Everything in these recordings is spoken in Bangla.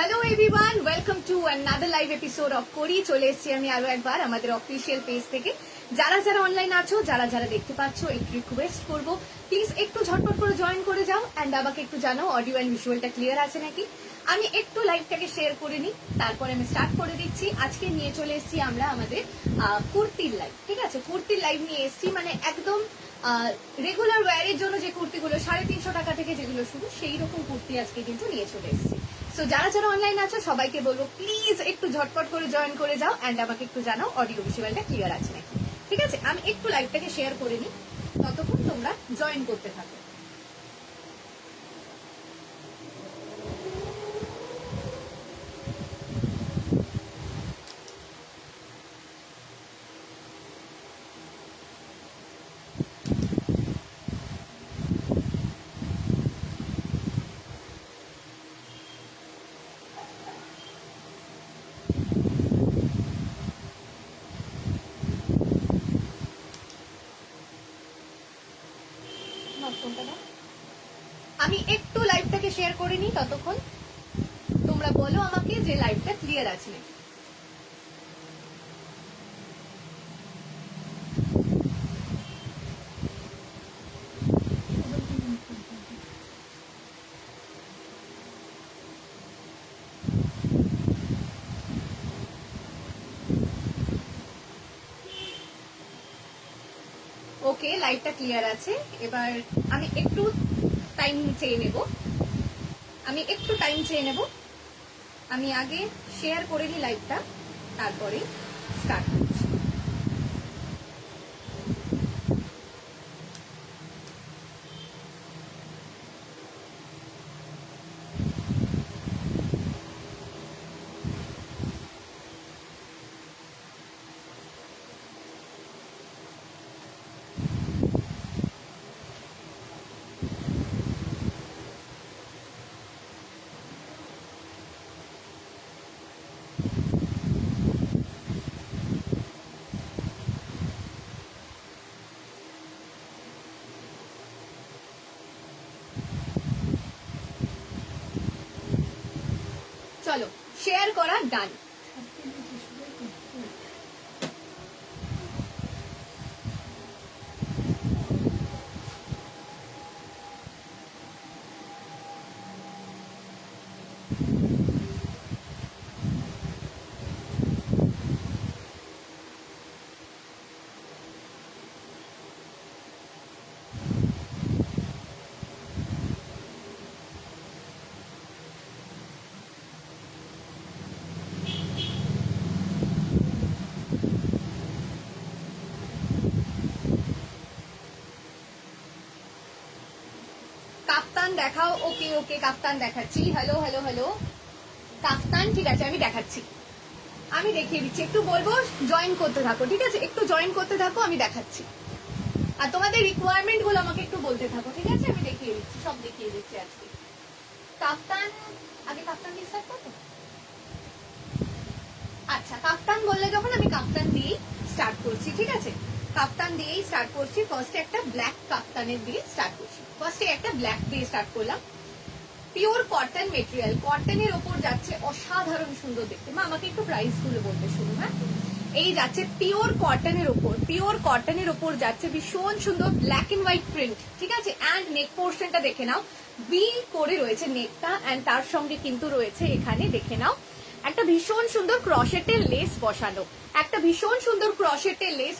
Hello everyone, welcome to another live episode of করি। চলে এসেছি আমি আরো একবার আমাদের অফিসিয়াল পেজ থেকে। যারা যারা অনলাইন আছো, যারা যারা দেখতে পাচ্ছ, একটু রিকোয়েস্ট করবো প্লিজ একটু ঝটপট করে জয়েন করে যাও অ্যান্ড আমাকে একটু জানাও অডিও অ্যান্ড ভিজুয়ালটা ক্লিয়ার আছে নাকি। আমি একটু লাইভটাকে শেয়ার করে নিই, তারপরে আমি স্টার্ট করে দিচ্ছি। আজকে নিয়ে চলে এসেছি আমরা আমাদের কুর্তির লাইভ। ঠিক আছে, কুর্তির লাইভ নিয়ে এসেছি, মানে একদম রেগুলার ওয়্যারের জন্য যে কুর্তিগুলো 350 টাকা থেকে যেগুলো শুরু, সেই রকম কুর্তি আজকে কিন্তু নিয়ে চলে এসেছি। সো যারা যারা অনলাইন আছো সবাইকে বলবো প্লিজ একটু ঝটপট করে জয়েন করে যাও অ্যান্ড আমাকে একটু জানাও অডিও ভিজুয়ালটা ক্লিয়ার আছে নাকি। ঠিক আছে, আমি একটু লাইভটাকে শেয়ার করে নিই, ততক্ষণ তোমরা জয়েন করতে থাকো। আমি একটু লাইভটাকে শেয়ার করে নিই, ততক্ষণ তোমরা বলো আমাকে যে লাইভটা ক্লিয়ার আছে নাকি। ওকে, লাইভটা ক্লিয়ার আছে। এবার আমি একটু টাইম চেয়ে নেব, আমি আগে শেয়ার করে নিই লাইভটা, তারপরে স্টার্ট করছি। চলো, শেয়ার করা ডান। কাফতান দেখাও। ওকে ওকে, কাফতান দেখাচ্ছি। হ্যালো হ্যালো হ্যালো, কাফতান ঠিক আছে, আমি দেখাচ্ছি, আমি দেখিয়ে দিচ্ছি। একটু বলবো জয়েন করতে থাকো, ঠিক আছে, একটু জয়েন করতে থাকো, আমি দেখাচ্ছি। আর তোমাদের রিকোয়ারমেন্ট গুলো আমাকে একটু বলতে থাকো, ঠিক আছে, আমি দেখিয়ে দিচ্ছি, সব দেখিয়ে দিচ্ছি আজকে। কাফতান, আগে কাফতান দিয়ে স্টার্ট করবো। আচ্ছা, কাফতান বললে যখন, আমি কাফতান দিয়েই স্টার্ট করছি। ঠিক আছে, কাফতান দিয়েই স্টার্ট করছি। ফার্স্টে একটা ব্ল্যাক কাফতানের দিয়ে স্টার্ট করছি। ফার্স্টে একটা ব্ল্যাক দিয়ে স্টার্ট করলাম। পিওর কটন মেটেরিয়াল, কটনের ওপর যাচ্ছে, অসাধারণ সুন্দর দেখতে। মা আমাকে একটু প্রাইস গুলো বলতে শুরু। হ্যাঁ, এই যাচ্ছে পিওর কটনের ওপর যাচ্ছে ভীষণ সুন্দর ব্ল্যাক এন্ড হোয়াইট প্রিন্ট। ঠিক আছে, অ্যান্ড নেক পোর্শনটা দেখে নাও, ভি করে রয়েছে নেকটা, অ্যান্ড তার সঙ্গে কিন্তু রয়েছে এখানে দেখে নাও একটা ভীষণ সুন্দর ক্রশেটের লেস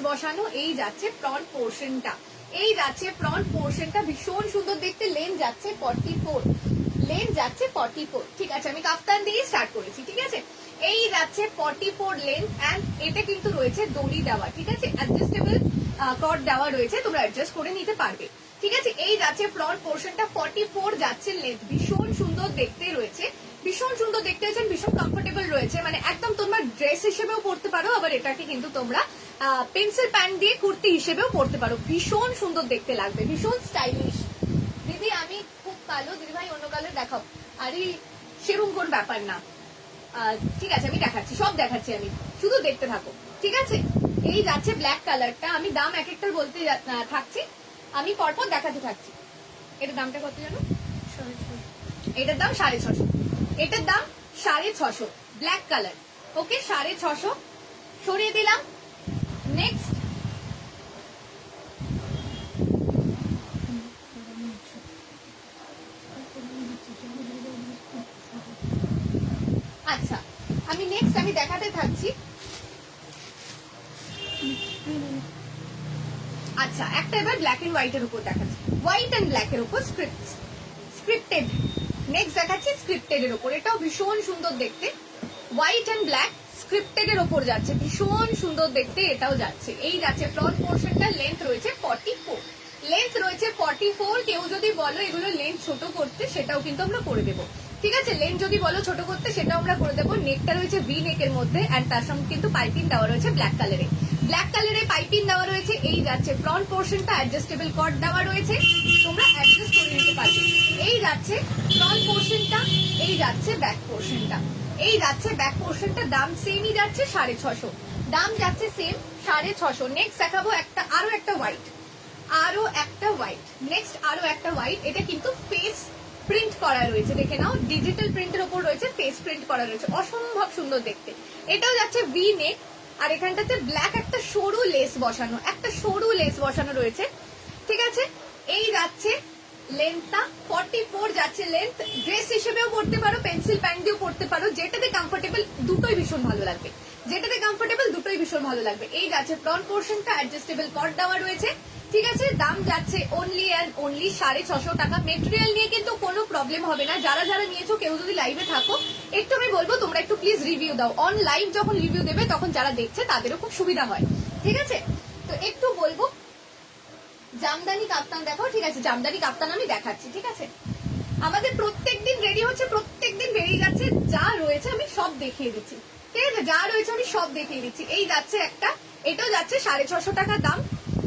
বসানো, এই যাচ্ছে ফ্রন্ট পোর্শনটা, ভীষণ সুন্দর দেখতে। লেন যাচ্ছে 44, ঠিক আছে, আমি কাফতান দিয়ে স্টার্ট করেছি। ঠিক আছে, এই যাচ্ছে 44 লেন, অ্যান্ড এটা কিন্তু রয়েছে দড়ি দেওয়া। ঠিক আছে, অ্যাডজাস্টেবল কট দেওয়া রয়েছে, তোমরা অ্যাডজাস্ট করে নিতে পারবে। ঠিক আছে, এই যাচ্ছে ফ্রন্ট পোর্শনটা, 44 যাচ্ছে লেন্থ, ভীষণ সুন্দর দেখতে রয়েছে, ভীষণ কমফোর্টেবল রয়েছে, মানে একদম তোমার ড্রেস হিসেবেও পরতে পারো, আবার এটাকে কিন্তু তোমরা পেন্সিল প্যান্ট দিয়ে কুর্তি হিসেবেও পরতে পারো। ভীষণ সুন্দর দেখতে লাগবে, ভীষণ স্টাইলিশ। দিদি আমি খুব কালো, দিদি ভাই অন্য কালার দেখাও। আরে সেরকম কোন ব্যাপার না, ঠিক আছে, আমি দেখাচ্ছি, সব দেখাচ্ছি, আমি শুধু দেখতে থাকো। ঠিক আছে, এই যাচ্ছে ব্ল্যাক কালারটা, আমি দাম এক একটা বলতে থাকছি, আমি পরপর দেখাতে থাকছি। এটার দামটা কত জানো? এটার দাম 650, এটার দাম 650 ব্ল্যাক কালার। ওকে 650 সরিয়ে দিলাম। নেক্সট আচ্ছা আমি দেখাতে থাকছি। আচ্ছা একটা এবার ব্ল্যাক এন্ড হোয়াইট এর উপর দেখাচ্ছি, হোয়াইট এন্ড ব্ল্যাক এর উপর স্ক্রিপ্টেড। নেক্সট দেখাচ্ছি স্ক্রিপ্টেড এর উপর, এটাও ভীষণ সুন্দর দেখতে, হোয়াইট এন্ড ব্ল্যাক স্ক্রিপ্টেড এর উপর যাচ্ছে, ভীষণ সুন্দর দেখতে এটাও যাচ্ছে। এই যাচ্ছে ফ্রন্ট পোর্শনটা, লেন্থ রয়েছে 44, লেন্থ রয়েছে 44। কেউ যদি বলো এগুলো লেন্থ ছোট করতে সেটাও কিন্তু আমরা করে দেবো, ঠিক আছে। লেন্থ যদি বলো ছোট করতে সেটাও আমরা করে দেবো। নেকটা রয়েছে ভি নেকের মধ্যে এন্ড তার সঙ্গে কিন্তু পাইপিং দেওয়া রয়েছে ব্ল্যাক কালারে, ব্ল্যাক কালারে পাইপিং দেওয়া রয়েছে। এই যাচ্ছে ফ্রন্ট পোর্শনটা, অ্যাডজাস্টেবল কট দেওয়া রয়েছে, তোমরা অ্যাডজাস্ট করে নিতে পারবে। এই যাচ্ছে ফ্রন্ট পোর্শনটা, এই যাচ্ছে ব্যাক পোর্শনটা, এই যাচ্ছে ব্যাক পোর্শনটা, দাম সেমই যাচ্ছে 650, দাম যাচ্ছে সেম 650। নেক্সট দেখাবো আরো একটা হোয়াইট, নেক্সট আরো একটা হোয়াইট। এটা কিন্তু ফেস প্রিন্ট করা রয়েছে, দেখে নাও, ডিজিটাল প্রিন্টের উপর রয়েছে, ফেস প্রিন্ট করা রয়েছে, অসম্ভব সুন্দর দেখতে। এটাও যাচ্ছে ভি নেক, আর এখানটাতে ব্ল্যাক একটা সরু লেস বসানো রয়েছে, ঠিক আছে। এই যাচ্ছে লেন্থটা 44 যাচ্ছে লেন্থ। ড্রেস হিসেবেও পড়তে পারো, পেন্সিল প্যান্ট দিয়েও পড়তে পারো, যেটাতে কমফোর্টেবল দুটোই ভীষণ ভালো লাগবে, এই যাচ্ছে ফ্রন্ট পোর্শনটা, অ্যাডজাস্টেবল কট দেওয়া রয়েছে, ঠিক আছে। দাম যাচ্ছে অনলি অ্যান্ড অনলি 650 টাকা। মেটেরিয়াল নিয়ে কিন্তু কোনো প্রবলেম হবে না। যারা নিয়েছো, কেউ যদি লাইভে থাকো, একটু আমি বলবো তোমরা একটু প্লিজ রিভিউ দাও। অন লাইভ যখন রিভিউ দেবে তখন যারা দেখছে তাদেরও খুব সুবিধা হয়, ঠিক আছে। তো একটু বলবো জামদানি কাফতান দেখো, ঠিক আছে। জামদানি কাফতান আমি দেখাচ্ছি, ঠিক আছে। আমাদের প্রত্যেকদিন রেডি হচ্ছে, প্রত্যেকদিন বেরিয়ে যাচ্ছে, যা রয়েছে আমি সব দেখিয়ে দিচ্ছি, ঠিক আছে। এই যাচ্ছে একটা, এটাও যাচ্ছে 650 টাকা দাম।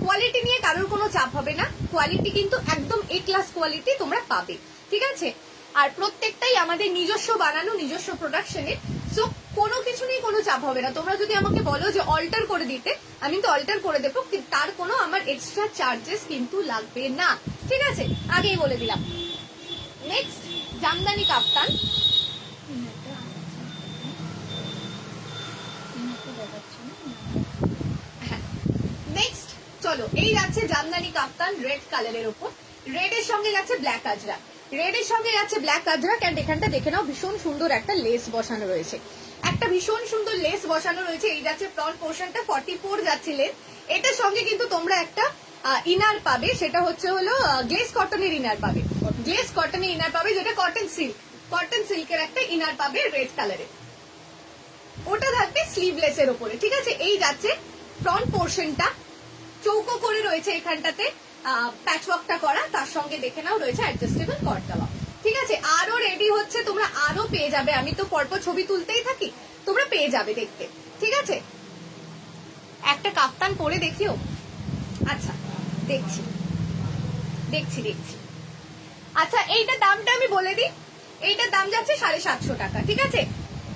কোয়ালিটি নিয়ে কারোর কোনো চাপ হবে না, কোয়ালিটি কিন্তু একদম এ ক্লাস কোয়ালিটি তোমরা পাবে, ঠিক আছে। আর প্রত্যেকটাই আমাদের নিজস্ব বানানো, নিজস্ব প্রোডাকশনের, সো কোনো কিছু নিয়ে কোনো চাপ হবে না। তোমরা যদি আমাকে বলো যে অল্টার করে দিতে, আমি তো অল্টার করে দেবো, তার কোনো আমার এক্সট্রা চার্জেস কিন্তু লাগবে না, ঠিক আছে, আগেই বলে দিলাম। নেক্সট জামদানি কাফতান, নেক্সট চলো, এই যাচ্ছে জামদানি কাফতান রেড কালারের উপর, রেড এর সঙ্গে যাচ্ছে ব্ল্যাক আজরাক, এন্ড এখানটা দেখে নাও, ভীষণ সুন্দর একটা লেস বসানো রয়েছে, এই যাচ্ছে ফ্রন্ট পোর্শনটা, 44 যাচ্ছে লেস। এটার সঙ্গে কিন্তু তোমরা একটা ইনার পাবে, সেটা হচ্ছে হলো গ্লেস কটনের ইনার পাবে, যেটা কটন সিল্কের একটা ইনার পাবে রেড কালারের, ওটা থাকবে স্লিভলেস এর উপরে, ঠিক আছে। এই যাচ্ছে ফ্রন্ট পোর্শনটা, চৌকো করে রয়েছে এখানটাতে, প্যাচওয়ার্কটা করা, তার সঙ্গে দেখে নাও রয়েছে অ্যাডজাস্টেবল কট দেওয়া, ঠিক আছে। আরো রেডি হচ্ছে, তোমরা আরো পেয়ে যাবে, আমি তো পরপর ছবি তুলতেই থাকি, তোমরা পেয়ে যাবে দেখতে, ঠিক আছে। একটা কাফতান পরে দেখিও, আচ্ছা দেখছি। আচ্ছা এইটার দামটা আমি বলে দিই, এইটার দাম যাচ্ছে 750 টাকা, ঠিক আছে,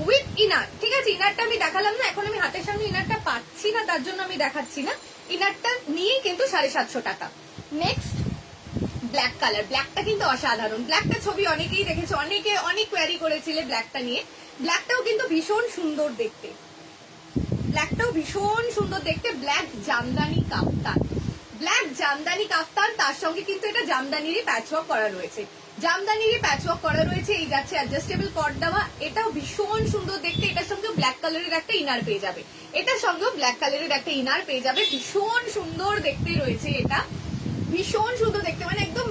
উইথ ইনার, ঠিক আছে। ইনারটা আমি দেখালাম না, এখন আমি হাতের সামনে ইনারটা পাচ্ছি না, তার জন্য আমি দেখাচ্ছি না। ইনারটা নিয়ে কিন্তু 750 টাকা। নেক্সট ব্ল্যাক কালার, ব্ল্যাকটা কিন্তু অসাধারণ, ব্ল্যাকটা ছবি অনেকেই দেখেছে, অনেক কোয়ারি করেছিলে ব্ল্যাকটা নিয়ে। ব্ল্যাকটাও কিন্তু ভীষণ সুন্দর দেখতে, ব্ল্যাক জামদানি কাফতান, তার সঙ্গে কিন্তু এটা জামদানিরই প্যাচওয়ার্ক করা রয়েছে, এই যাচ্ছে অ্যাডজাস্টেবল কট দেওয়া, এটাও ভীষণ সুন্দর দেখতে। এটার সঙ্গে ব্ল্যাক কালারের একটা ইনার পেয়ে যাবে, ভীষণ সুন্দর দেখতে রয়েছে, এটা ভীষণ সুন্দর দেখতে, মানে একদম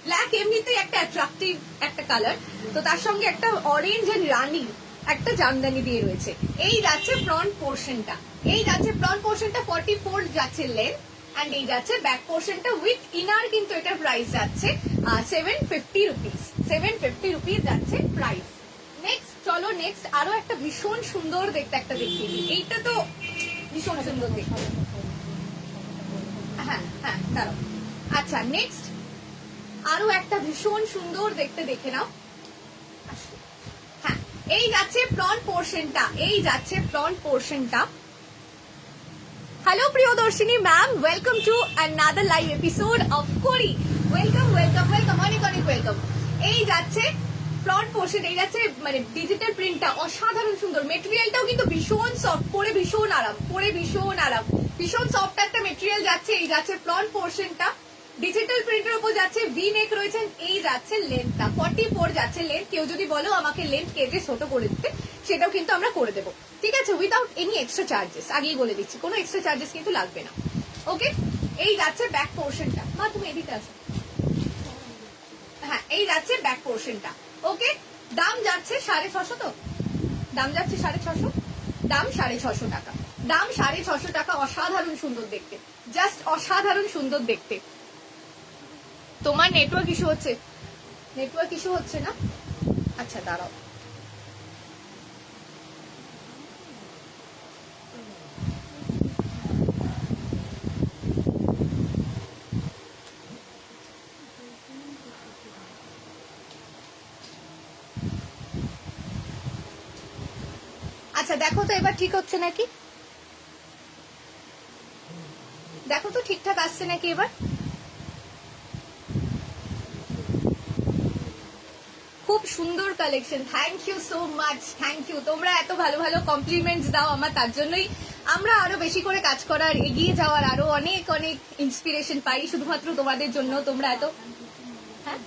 ব্ল্যাক এমনিতেই একটা অ্যাট্রাকটিভ একটা কালার, তো তার সঙ্গে একটা অরেঞ্জ এন্ড রানি একটা জামদানি দিয়ে রয়েছে। এই যাচ্ছে ফ্রন্ট পোর্শনটা, 44 যাচ্ছে লেন্থ, এন্ড এই যাচ্ছে ব্যাক পোর্শনটা উইথ ইনার, কিন্তু এটার প্রাইস যাচ্ছে 750 রুপিস যাচ্ছে প্রাইস। নেক্সট চলো, নেক্সট আরো একটা ভীষণ সুন্দর দেখতে একটা দেখিয়ে দিই, এইটা তো ভীষণ সুন্দর দেখতে, হ্যাঁ দাঁড়াও। আচ্ছা নেক্সট আরো একটা ভীষণ সুন্দর দেখতে, দেখে নাও। হ্যাঁ এই যাচ্ছে ফ্রন্ট পোর্শনটা, hello Priyadarshini ma'am, welcome to another live episode of কোরি, ওয়েলকাম, অনেক ওয়েলকাম। এই যাচ্ছে ফ্রন্ট পোর্শন এই যাচ্ছে মানে ডিজিটাল প্রিন্টটা অসাধারণ সুন্দর, মেটেরিয়ালটাও কিন্তু ভীষণ সফট, পরে ভীষণ আরাম, পরে ভীষণ আরাম, ভীষণ সফট একটা মেটেরিয়াল যাচ্ছে। এই যাচ্ছে ফ্রন্ট পোর্শনটা, ডিজিটাল প্রিন্টের উপর যাচ্ছে, ভি নেক রয়েছে। এই যাচ্ছে লেন্থটা 44 যাচ্ছে লেন্থ। কেউ যদি বলো আমাকে লেন্থ কেটে ছোট করে দিতে, সেটাও কিন্তু আমরা করে দেবো, ঠিক আছে, উইদাউট এনি এক্সট্রা চার্জেস। আগেই বলে দিচ্ছি, কোনো এক্সট্রা চার্জেস কিন্তু লাগবে না। ওকে, এই যাচ্ছে ব্যাক পোর্শনটা। মা তুমি এদিকে আসো। হ্যাঁ, এই যাচ্ছে ব্যাক পোর্শনটা। ওকে, দাম যাচ্ছে 650, তো দাম যাচ্ছে 650, দাম 650 টাকা, দাম 650 টাকা। অসাধারণ সুন্দর দেখতে, জাস্ট অসাধারণ সুন্দর দেখতে। তোমার নেটওয়ার্ক ইস্যু হচ্ছে, নেটওয়ার্ক ইস্যু হচ্ছে না? আচ্ছা দাঁড়াও, আচ্ছা দেখো তো এবার ঠিক হচ্ছে নাকি, দেখো তো ঠিকঠাক আসছে নাকি এবার। খুব সুন্দর collection, thank you so much, thank you. তোমরা এত ভালো ভালো কমপ্লিমেন্টস দাও আমার, তার জন্যই আমরা আরো বেশি করে কাজ করার, এগিয়ে যাওয়ার আরো অনেক অনেক ইন্সপিরেশন পাই শুধুমাত্র তোমাদের জন্য। তোমরা এত, হ্যাঁ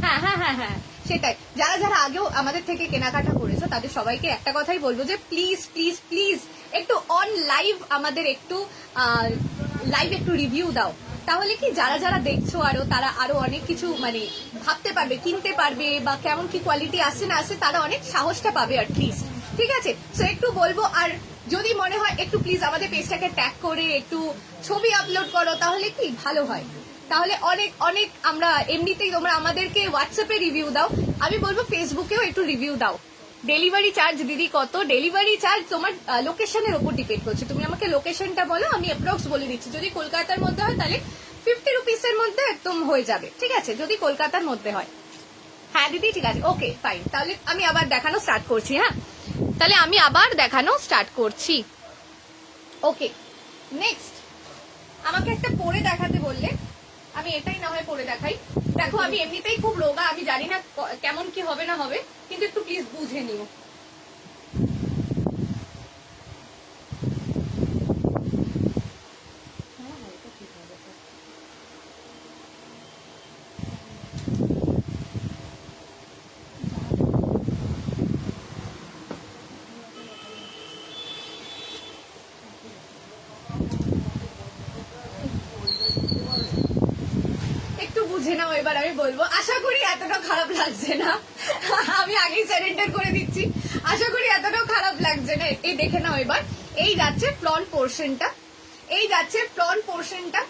হ্যাঁ হ্যাঁ হ্যাঁ হ্যাঁ সেটাই। যারা যারা আগেও আমাদের থেকে কেনাকাটা করেছো তাদের সবাইকে একটা কথাই বলবো যে প্লিজ প্লিজ প্লিজ একটু অন লাইভ আমাদের একটু লাইভ একটু রিভিউ দাও, তাহলে কি যারা যারা দেখছো আরো তারা আরো অনেক কিছু মানে ভাবতে পারবে, কিনতে পারবে, বা কেমন কি কোয়ালিটি আসছে না আসছে তারা অনেক সাহসটা পাবে অ্যাটলিস্ট, ঠিক আছে। সো একটু বলবো, আর যদি মনে হয় একটু প্লিজ আমাদের পেজটাকে ট্যাগ করে একটু ছবি আপলোড করো, তাহলে কি ভালো হয়। তাহলে অনেক অনেক আমরা এমনিতেই, তোমরা আমাদেরকে হোয়াটসঅ্যাপে রিভিউ দাও, আমি বলবো ফেসবুকেও একটু রিভিউ দাও। ডেলিভারি চার্জ দিদি কত? ডেলিভারি চার্জ তোমার লোকেশনের উপর ডিপেন্ড করছে। তুমি আমাকে লোকেশনটা বলো, আমি অ্যাপ্রক্স বলে দিচ্ছি। যদি কলকাতার মধ্যে হয় তাহলে 50 রুপিসের মধ্যে একদম হয়ে যাবে, ঠিক আছে, যদি কলকাতার মধ্যে হয়। হ্যাঁ দিদি ঠিক আছে, ওকে ফাইন। তাহলে আমি আবার দেখানো স্টার্ট করছি। হ্যাঁ, তাহলে আমি আবার দেখানো স্টার্ট করছি। ওকে, নেক্সট আমাকে একটা পরে দেখাতে বললে, আমি এটাই না হয় পরে দেখাই। দেখো আমি এমনিতেই খুব রোগা, আমি জানি না কেমন কি হবে না হবে, কিন্তু একটু প্লিজ বুঝে নিও। একটু বুঝে নাও এবার, আমি বলবো। আশা করি এতটা খারাপ লাগছে না, আমি আগেই সারেন্ডার করে দিচ্ছি। আশা করি এতটাও খারাপ লাগছে না। এই দেখে নাও এবার, এই যাচ্ছে ফ্রন্ট পোর্শনটা, এই যাচ্ছে ফ্রন্ট পোর্শনটা।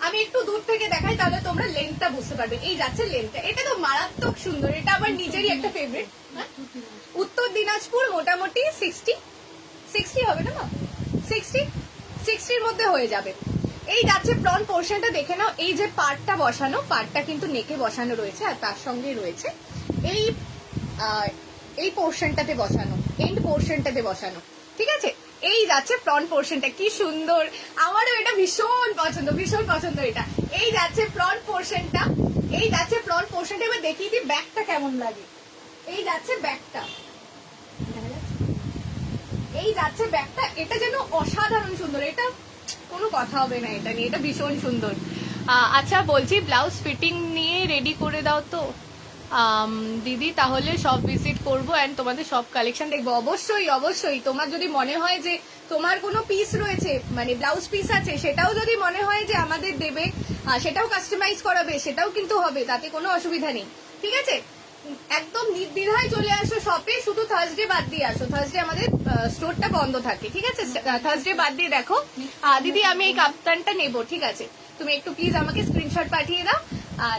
আমি একটু দূর থেকে দেখাই তাহলে তোমরা লেন্থটা বুঝতে পারবে। এই যাচ্ছে লেন্থটা, এটা তো মারাত্মক সুন্দর, এটা আমার নিজেরই একটা ফেভারিট। উত্তর দিনাজপুর মোটামুটি 60 হবে না, 60-60-র মধ্যে হয়ে যাবে। এই যাচ্ছে ফ্রন্ট পোর্শনটা, দেখে নাও। এই যে পার্টটা বসানো, পার্টটা কিন্তু নেকে বসানো রয়েছে, আর তার সঙ্গে রয়েছে এই এই পোর্শনটাতে বসানো, এন্ড পোর্শনটাতে বসানো, ঠিক আছে। এই যাচ্ছে ফ্রন্ট পোর্শনটা, কি সুন্দর, আমারও এটা ভীষণ পছন্দ, ভীষণ পছন্দ এটা। এই যাচ্ছে ফ্রন্ট পোর্শনটা, এই যাচ্ছে ফ্রন্ট পোর্শনটা। এবার দেখিয়ে দিই ব্যাকটা কেমন লাগে। এই যাচ্ছে ব্যাকটা, এই যাচ্ছে ব্যাগটা, এটা যেন অসাধারণ সুন্দর, এটা কোনো কথা হবে না এটা নিয়ে, এটা ভীষণ সুন্দর। আচ্ছা বলছি ব্লাউজ ফিটিং নিয়ে রেডি করে দাও তো দিদি, তাহলে সব ভিজিট করবো এন্ড তোমাদের সব কালেকশন দেখবো। অবশ্যই অবশ্যই, তোমার যদি মনে হয় যে তোমার কোনো পিস রয়েছে মানে ব্লাউজ পিস আছে, সেটাও যদি মনে হয় যে আমাদের দেবে, সেটাও কাস্টমাইজ করাবে, সেটাও কিন্তু হবে, তাতে কোনো অসুবিধা নেই, ঠিক আছে। একদম নির্দ্বিধায় চলে আসো শপে, শুধু থার্সডে বাদ দিয়ে আসো, থার্সডে আমাদের স্টোরটা বন্ধ থাকে, ঠিক আছে। থার্সডে বাদ দিয়ে দেখো। দিদি আমি এই কাপ্তানটা নেব, ঠিক আছে, তুমি একটু প্লিজ আমাকে স্ক্রিনশট পাঠিয়ে দাও,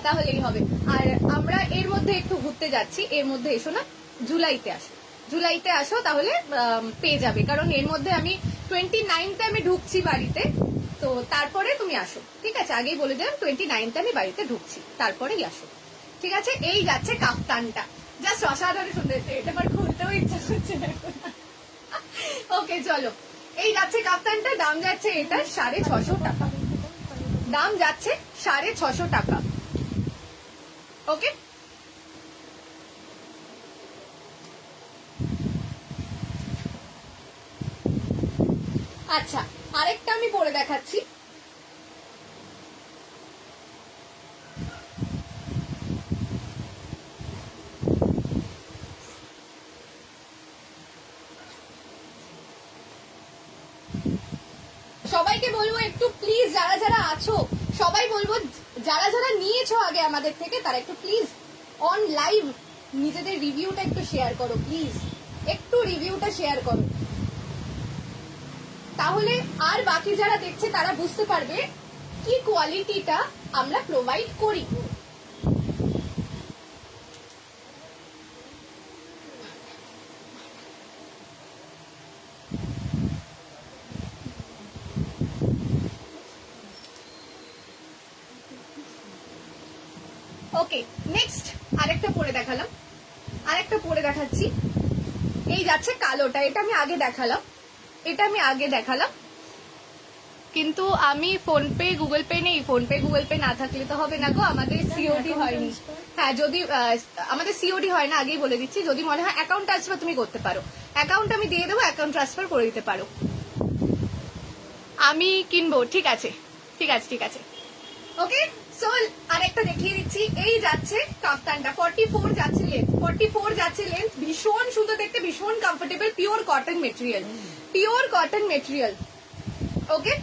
তাহলেই হবে। আর আমরা এর মধ্যে একটু ঘুরতে যাচ্ছি, এর মধ্যে এসো না, জুলাইতে আসো, জুলাইতে আসো, তাহলে পেয়ে যাবে। কারণ এর মধ্যে আমি 29তে আমি ঢুকছি বাড়িতে, তো তারপরে তুমি আসো, ঠিক আছে, আগেই বলে দিলাম 29তে আমি বাড়িতে ঢুকছি, তারপরেই আসো, ঠিক আছে। এই যাচ্ছে কাপ্তানটা, জাস্ট অসাধারণ সুন্দর, এটা আমার খুলতেও ইচ্ছা করছে না। ওকে চলো, এই যাচ্ছে কাপ্তানটা, দাম যাচ্ছে এটা 650 টাকা, দাম যাচ্ছে 650 টাকা। ওকে আচ্ছা, আরেকটা আমি পরে দেখাচ্ছি। সবাইকে বলবো একটু প্লিজ, যারা যারা আছো সবাই বলবো, যারা যারা নিয়েছো আগে আমাদের থেকে তারা একটু প্লিজ অন লাইভ নিজেদের রিভিউটা একটু শেয়ার করো, প্লিজ একটু রিভিউটা শেয়ার করো, তাহলে আর বাকি যারা দেখছে তারা বুঝতে পারবে কি কোয়ালিটিটা আমরা প্রোভাইড করি। ওকে, নেক্সট আরেকটা পরে দেখালাম, আরেকটা পরে দেখাচ্ছি। এই যাচ্ছে কালোটা, এটা আমি আগে দেখালাম, এটা আমি আগে দেখালাম, কিন্তু আমি ফোনপে গুগল পে নেই, ফোনপে গুগল পে না থাকলে তো হবে না গো, আমাদের সিওডি হয়নি। হ্যাঁ, যদি আমাদের সিওডি হয় না, আগেই বলে দিচ্ছি, যদি মনে হয় অ্যাকাউন্ট ট্রান্সফার তুমি করতে পারো, অ্যাকাউন্ট আমি দিয়ে দেবো, অ্যাকাউন্ট ট্রান্সফার করে দিতে পারো। আমি কিনবো, ঠিক আছে ঠিক আছে ঠিক আছে। ওকে, সো আরেকটা দেখিয়ে দিচ্ছি। এই যাচ্ছে কাফতানটা, 44 যাচ্ছে লেন্থ, 44 যাচ্ছে লেন্থ, ভীষণ সুন্দর দেখতে, ভীষণ comfortable, pure cotton material, pure cotton material. Okay,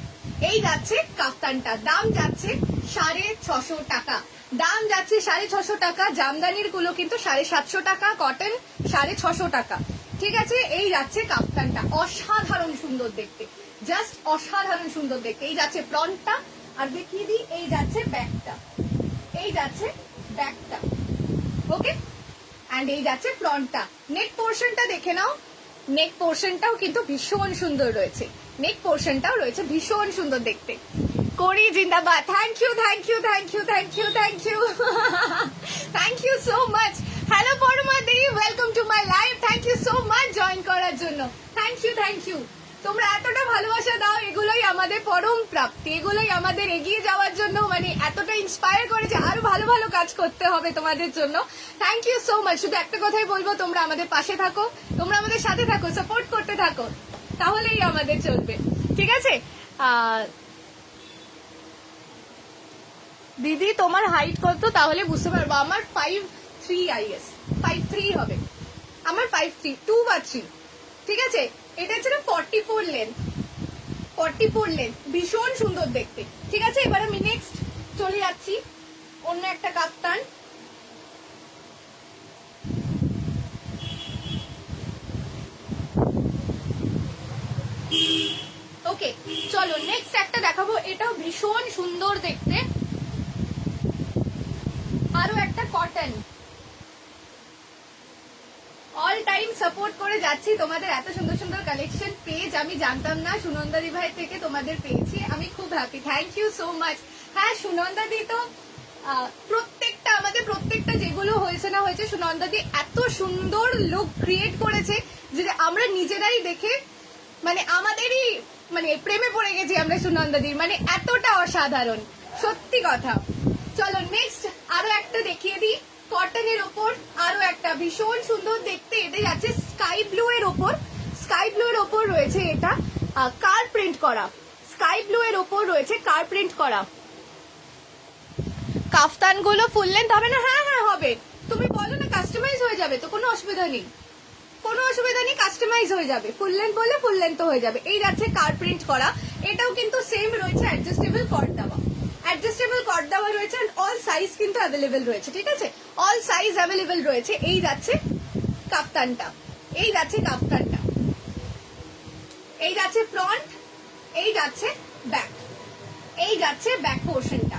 এই যাচ্ছে কাফতানটা, দাম যাচ্ছে 650 টাকা, দাম যাচ্ছে 650 টাকা। জামদানির গুলো কিন্তু 750 টাকা, কটন 650 টাকা, ঠিক আছে। এই যাচ্ছে কাফতানটা, অসাধারণ সুন্দর দেখতে, জাস্ট অসাধারণ সুন্দর দেখতে। এই যাচ্ছে ফ্রন্টটা, আর দেখিয়ে দিই এই যাচ্ছে ব্যাকটা, এই যাচ্ছে ব্যাকটা। ওকে, এন্ড এই যাচ্ছে ফ্রন্টটা। নেক পোর্শনটা দেখে নাও, নেক পোর্শনটাও কিন্তু ভীষণ সুন্দর রয়েছে, নেক পোর্শনটাও রয়েছে ভীষণ সুন্দর দেখতে। করি জিন্দাবাদ, thank you thank you thank you thank you thank you thank you so much. Hello Parama দি, welcome to my live, thank you so much join করার জন্য, থ্যাংক ইউ থ্যাংক ইউ। তোমরা এতটা ভালোবাসা দাও, এগুলোই আমাদের পরম প্রাপ্তি, এগুলোই আমাদের এগিয়ে যাওয়ার জন্য মানে এতটা ইন্সপায়ার করে যে আরো ভালো ভালো কাজ করতে হবে তোমাদের জন্য। Thank you so much. শুধু একটা কথাই বলবো, তোমরা আমাদের পাশে থাকো, তোমরা আমাদের সাথে থাকো, সাপোর্ট করতে থাকো, তাহলেই আমাদের চলবে, ঠিক আছে। দিদি তোমার হাইট কত, তাহলে বুঝতে পারবো। আমার 5'3" আইএস, 5'3" হবে আমার, 5'3", 2 বা 3, ঠিক আছে। এটা হচ্ছে 44 লেন্থ, 44 লেন্থ, ভীষণ সুন্দর দেখতে, ঠিক আছে। এবার আমি নেক্সট চলে যাচ্ছি অন্য একটা কাফতান। ওকে, চলো নেক্সট একটা দেখাবো, এটাও ভীষণ সুন্দর দেখতে, আরো একটা কটন। অল টাইম সাপোর্ট করে যাচ্ছি, তোমাদের এত সুন্দর সুন্দর কালেকশন পেজ আমি জানতাম না, সুনন্দাদি ভাই থেকে তোমাদের পেয়েছি, আমি খুব happy, thank you so much. হ্যাঁ, সুনন্দাদি তো প্রত্যেকটা আমাদের প্রত্যেকটা যেগুলো হয়েছে না হয়েছে, সুনন্দাদি এত সুন্দর লুক ক্রিয়েট করেছে যে আমরা নিজেরাই দেখে মানে আমাদেরই মানে প্রেমে পড়ে গেছি আমরা সুনন্দাদির, মানে এতটা অসাধারণ, সত্যি কথা। চলো নেক্সট আরো একটা দেখিয়ে দিই, কটনের ওপর আরো একটা ভীষণ সুন্দর দেখতে, এটা যাচ্ছে স্কাই ব্লু এর ওপর, স্কাই ব্লু এর ওপর রয়েছে এটা কার প্রিন্ট করা, স্কাই ব্লু এর ওপর রয়েছে কার প্রিন্ট করা। কাফতান গুলো ফুল লেন্থ হবে না? হ্যাঁ হ্যাঁ হবে, তুমি বলো না, কাস্টমাইজ হয়ে যাবে তো, কোনো অসুবিধা নেই, কোনো অসুবিধা নেই, কাস্টমাইজ হয়ে যাবে, ফুল লেন্থ বললে ফুল লেন্থ হয়ে যাবে। এই যাচ্ছে কার প্রিন্ট করা, এটাও কিন্তু সেম রয়েছে, অ্যাডজাস্টেবল কট দেওয়া, অ্যাডজাস্টেবল কট দেওয়া রয়েছে, অল সাইজ কিন্তু অ্যাভেলেবেল রয়েছে, ঠিক আছে, অল সাইজ অ্যাভেলেবেল রয়েছে। এই যাচ্ছে কাফতানটা, এই যাচ্ছে কাফতানটা, এই যাচ্ছে ফ্রন্ট, এই যাচ্ছে ব্যাক, এই যাচ্ছে ব্যাক পোর্শনটা।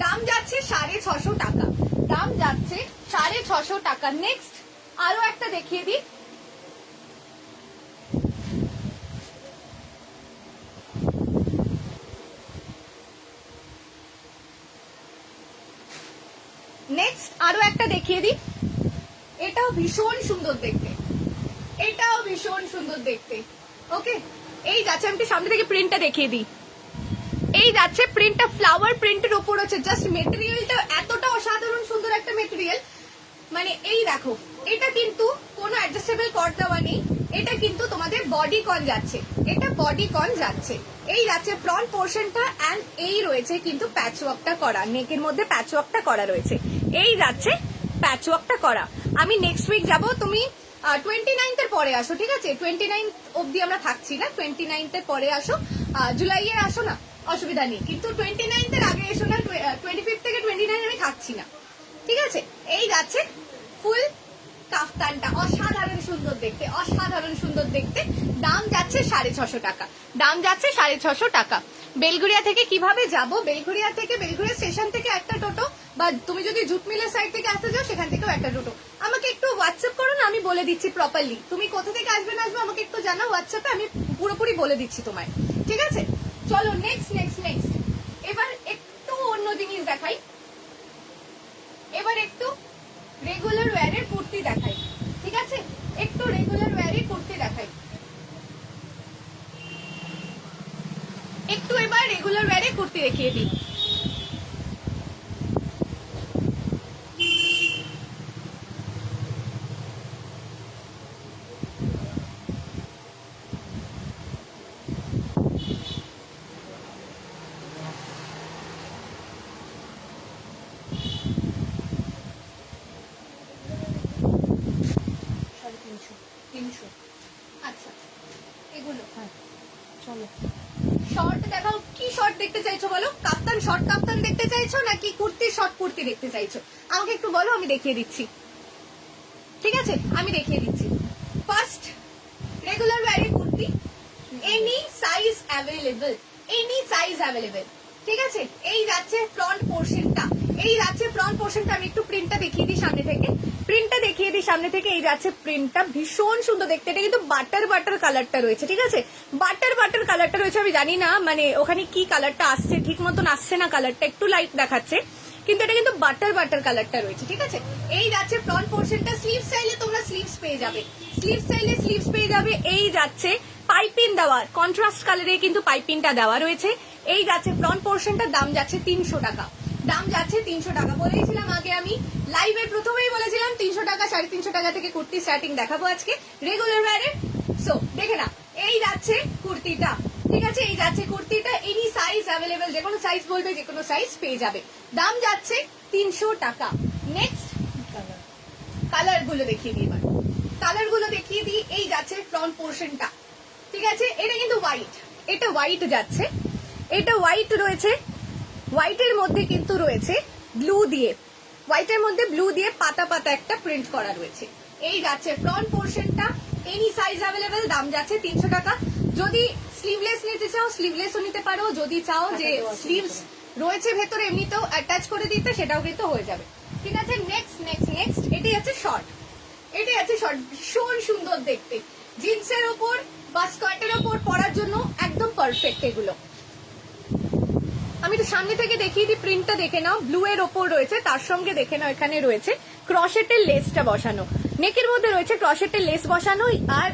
দাম যাচ্ছে 650 টাকা, দাম যাচ্ছে 650 টাকা। নেক্সট আরো একটা দেখিয়ে দিই, নেক্সট আরো একটা দেখিয়ে দিই, এটাও ভীষণ সুন্দর দেখতে, এটাও ভীষণ সুন্দর দেখতে। ওকে, এই যাচ্ছে, আমি সামনে থেকে প্রিন্টটা দেখিয়ে দিই, এই যাচ্ছে প্রিন্টটা ফ্লাওয়ার প্রিন্টের উপর হচ্ছে, জাস্ট মেটেরিয়ালটা এতটা অসাধারণ সুন্দর একটা মেটেরিয়াল, মানে এই দেখো, এটা কিন্তু কোনো অ্যাডজাস্টেবল কট দেওয়া নেই, এটা কিন্তু তোমাদের বডি কন যাচ্ছে, এটা বডি কন যাচ্ছে। এই যাচ্ছে ফ্রন্ট পোর্শনটা অ্যান্ড এই রয়েছে কিন্তু প্যাচ ওয়ার্কটা করা, নেকের মধ্যে প্যাচ ওয়ার্কটা করা রয়েছে, এই যাচ্ছে প্যাচ ওয়ার্কটা করা। আমি নেক্সট উইক যাব, তুমি 29 এর পরে আসো, ঠিক আছে? 29 অবধি আমরা থাকছি না, 29 এর পরে আসো, জুলাইয়ে আসো না, অসুবিধা নেই, কিন্তু 29 এর আগে এসো না, 25 থেকে 29 আমি থাকছি না, ঠিক আছে? এই যাচ্ছে ফুল কাফতানটা, অসাধারণ সুন্দর দেখতে, অসাধারণ সুন্দর দেখতে। দাম যাচ্ছে 650 টাকা, দাম যাচ্ছে 650 টাকা। বেলঘরিয়া থেকে কিভাবে যাব? বেলঘরিয়া থেকে, বেলঘরিয়া স্টেশন থেকে একটা টোটো, বা তুমি যদি জুট মিলের সাইড থেকে আসতে যাও সেখান থেকেও একটা টোটো। আমাকে একটু হোয়াটসঅ্যাপ করো না, আমি বলে দিচ্ছি প্রপারলি। তুমি কোথা থেকে আসবে না আসবে আমাকে একটু জানাও হোয়াটসঅ্যাপে, আমি পুরোপুরি বলে দিচ্ছি তোমায়, ঠিক আছে? চলো নেক্সট নেক্সট নেক্সট। এবার একটু অন্য জিনিস দেখাই, এবার একটু রেগুলার ওয়্যারের কুর্তি দেখাই, ঠিক আছে? একটু রেগুলার ওয়্যারের কুর্তি দেখাই, একটু এবার রেগুলার ওয়্যারের কুর্তি দেখিয়ে দিই। আচ্ছা এগুলো চলো শর্ট দেখাও। কি শর্ট দেখতে চাইছো বলো? কাপ্তান, শর্ট কাপ্তান দেখতে চাইছো নাকি কুর্তি, শর্ট কুর্তি দেখতে চাইছো? আমাকে একটু বলো, আমি দেখিয়ে দিচ্ছি, ঠিক আছে? আমি দেখিয়ে দিচ্ছি। ফার্স্ট রেগুলার ওয়্যারের kurti, any size available, any size available, ঠিক আছে? এই যাচ্ছে ফ্রন্ট পোর্শনটা, এই যাচ্ছে ফ্রন্ট পোর্শনটা। আমি একটু প্রিন্টটা দেখিয়ে দিই সামনে থেকে, প্রিন্টটা দেখিয়ে দিই সামনে থেকে। এই যাচ্ছে প্রিন্টটা, ভীষণ সুন্দর দেখতে। এটা কিন্তু বাটার বাটার কালারটা রয়েছে, ঠিক আছে? বাটার বাটার কালারটা রয়েছে। আমি জানি না মানে ওখানে কি কালারটা আসছে, ঠিক মতন আসছে না, কালারটা একটু লাইট দেখাচ্ছে, কিন্তু এটা কিন্তু বাটার বাটার কালারটা রয়েছে, ঠিক আছে? এই যাচ্ছে ফ্রন্ট পোর্শনটা। স্লিভস চাইলে তোমরা স্লিভস পেয়ে যাবে, স্লিভস চাইলে স্লিভস পেয়ে যাবে। এই যাচ্ছে পাইপিং দেওয়া, কন্ট্রাস্ট কালারে কিন্তু পাইপিংটা দেওয়া রয়েছে। এই যাচ্ছে ফ্রন্ট পোর্শনটা, দাম যাচ্ছে 300 টাকা, দাম যাচ্ছে 300 টাকা। বলেছিলাম আগে, আমি লাইভের প্রথমেই বলেছিলাম 300 টাকা, 350 টাকা থেকে কুর্তি স্টার্টিং দেখাবো আজকে রেগুলার ওয়্যারে। সো দেখে না, এই যাচ্ছে কুর্তিটা, ঠিক আছে? এই যাচ্ছে কুর্তিটা, এনি সাইজ অ্যাভেলেবেল, যে কোনো সাইজ বলবে, যে কোনো সাইজ পেয়ে যাবে। দাম যাচ্ছে 300 টাকা। নেক্সট কালার গুলো দেখিয়ে দিই, এবার কালার গুলো দেখিয়ে দিই। এই যাচ্ছে ফ্রন্ট পোর্শনটা, ঠিক আছে? এটা কিন্তু হোয়াইট, এটা হোয়াইট যাচ্ছে, এটা হোয়াইট রয়েছে, হোয়াইটের মধ্যে কিন্তু রয়েছে ব্লু দিয়ে, হোয়াইটের মধ্যে ব্লু দিয়ে পাতা পাতা একটা প্রিন্ট করা রয়েছে। এই যাচ্ছে ফ্রন্ট পোর্শনটা, এনি সাইজ অ্যাভেলেবেল, দাম যাচ্ছে 300 টাকা। যদি স্লিভলেস নিতে চাও স্লিভলেসও নিতে পারো, যদি চাও যে স্লিভস রয়েছে ভেতরে এমনিতেও অ্যাটাচ করে দিতে, সেটাও কিন্তু হয়ে যাবে, ঠিক আছে? নেক্সট নেক্সট নেক্সট, এটি আছে শর্ট, এটি আছে শর্ট, ভীষণ সুন্দর দেখতে, জিন্সের ওপর বা স্কার্টের ওপর পরার জন্য একদম পারফেক্ট এগুলো। আমি তো সামনে থেকে দেখিয়ে দিই, প্রিন্টটা দেখে নাও, ব্লু এর ওপর রয়েছে, তার সঙ্গে দেখে নাও এখানে রয়েছে ক্রশেটের লেসটা বসানো, নেকের মধ্যে রয়েছে ক্রশেটের লেস বসানো, আর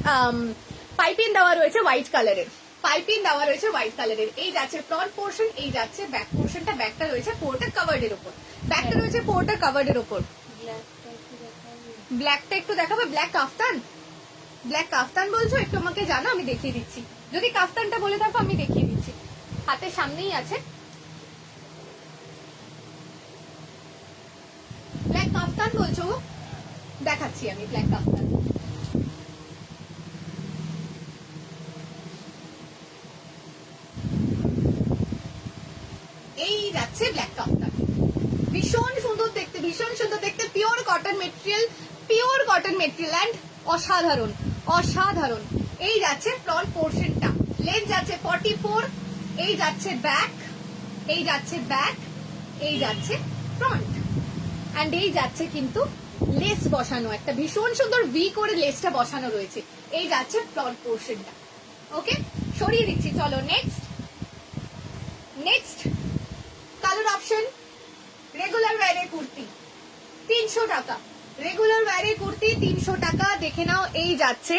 পাইপিং দেওয়া রয়েছে হোয়াইট কালারের, পাইপিং দেওয়া রয়েছে হোয়াইট কালারের। এই যাচ্ছে ফ্রন্ট পোর্শন, এই যাচ্ছে ব্যাক পোর্শনটা, ব্যাকটা রয়েছে পোর্টার কাভার্ডের ওপর, ব্যাকটা রয়েছে পোর্টার কাভার্ডের ওপর। ব্ল্যাকটা একটু দেখাবে, ব্ল্যাক কাফতান, ব্ল্যাক কাফতান বলছো? একটু আমাকে জানো, আমি দেখিয়ে দিচ্ছি। যদি কাফতানটা বলে থাকো আমি দেখিয়ে দিচ্ছি, হাতের সামনেই আছে। ব্ল্যাক কাফতান বলছো? দেখাচ্ছি আমি ব্ল্যাক কাফতান। এই যাচ্ছে ব্ল্যাক কাফতান, ভীষণ সুন্দর দেখতে, ভীষণ সুন্দর দেখতে, pure cotton material, pure cotton material and অসাধারণ অসাধারণ। এই যাচ্ছে ফ্রন্ট পোর্শনটা, লেন্থ যাচ্ছে 44, এই যাচ্ছে ব্যাক, এই যাচ্ছে ব্যাক, এই যাচ্ছে ফ্রন্ট, অ্যান্ড এই যাচ্ছে কিন্তু লেস বসানো, একটা ভীষণ সুন্দর ভি করে লেসটা বসানো রয়েছে। এই যাচ্ছে ফ্রন্ট পোর্শনটা, ওকে? সরিয়ে দিচ্ছি, চলো next next colour option. Regular ওয়্যারের কুর্তি 300 টাকা, রেগুলার ওয়্যারের কুর্তি 300 টাকা। দেখে নাও, এই যাচ্ছে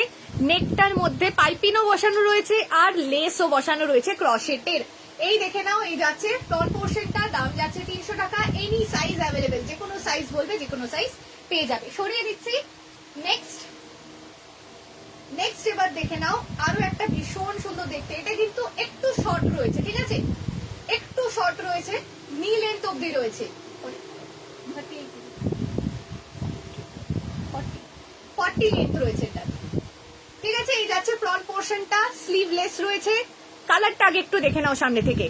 নেকটার মধ্যে পাইপিংও বসানো রয়েছে আর লেসও বসানো রয়েছে ক্রশেটের। এই দেখে নাও, এই যাচ্ছে ফ্রন্ট পোর্শনটা, দাম যাচ্ছে 300 টাকা। এনি সাইজ অ্যাভেলেবেল, যে কোনো সাইজ বলবে, যে কোনো সাইজ পেয়ে যাবে। সরিয়ে দিচ্ছি। নেক্সট নেক্সট এবার দেখে নাও আরো একটা ভীষণ সুন্দর দেখতে, এটা কিন্তু একটু শর্ট রয়েছে, ঠিক আছে, একটু শর্ট রয়েছে, নি লেন্থ অব্দি রয়েছে, 40 লেন্থ রয়েছে এটা, ঠিক আছে। এই যাচ্ছে ফ্রন্ট পোর্শনটা, স্লিভলেস রয়েছে। কালারটা আগে একটু দেখে নাও সামনে থেকে,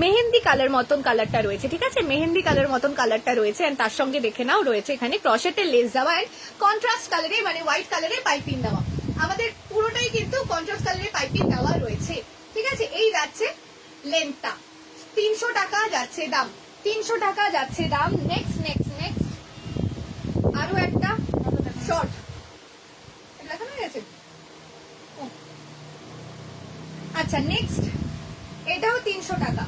মেহেন্দি কালার মতন কালারটা রয়েছে, ঠিক আছে, মেহেন্দি কালার মতন কালারটা রয়েছে। এন্ড তার সঙ্গে দেখে নাও রয়েছে এখানে ক্রশেটের লেস দেওয়া এন্ড কন্ট্রাস্ট কালারে মানে হোয়াইট কালারে পাইপিং দেওয়া। আমাদের পুরোটাই কিন্তু কন্ট্রাস্ট কালারে পাইপিং দেওয়া রয়েছে, ঠিক আছে। এই যাচ্ছে লেন্থটা, 300 টাকা যাচ্ছে দাম, 300 টাকা যাচ্ছে দাম। নেক্সট নেক্সট নেক্সট আরো একটা শর্ট দেখানো গেছে। আচ্ছা নেক্সট এটাও 300 টাকা,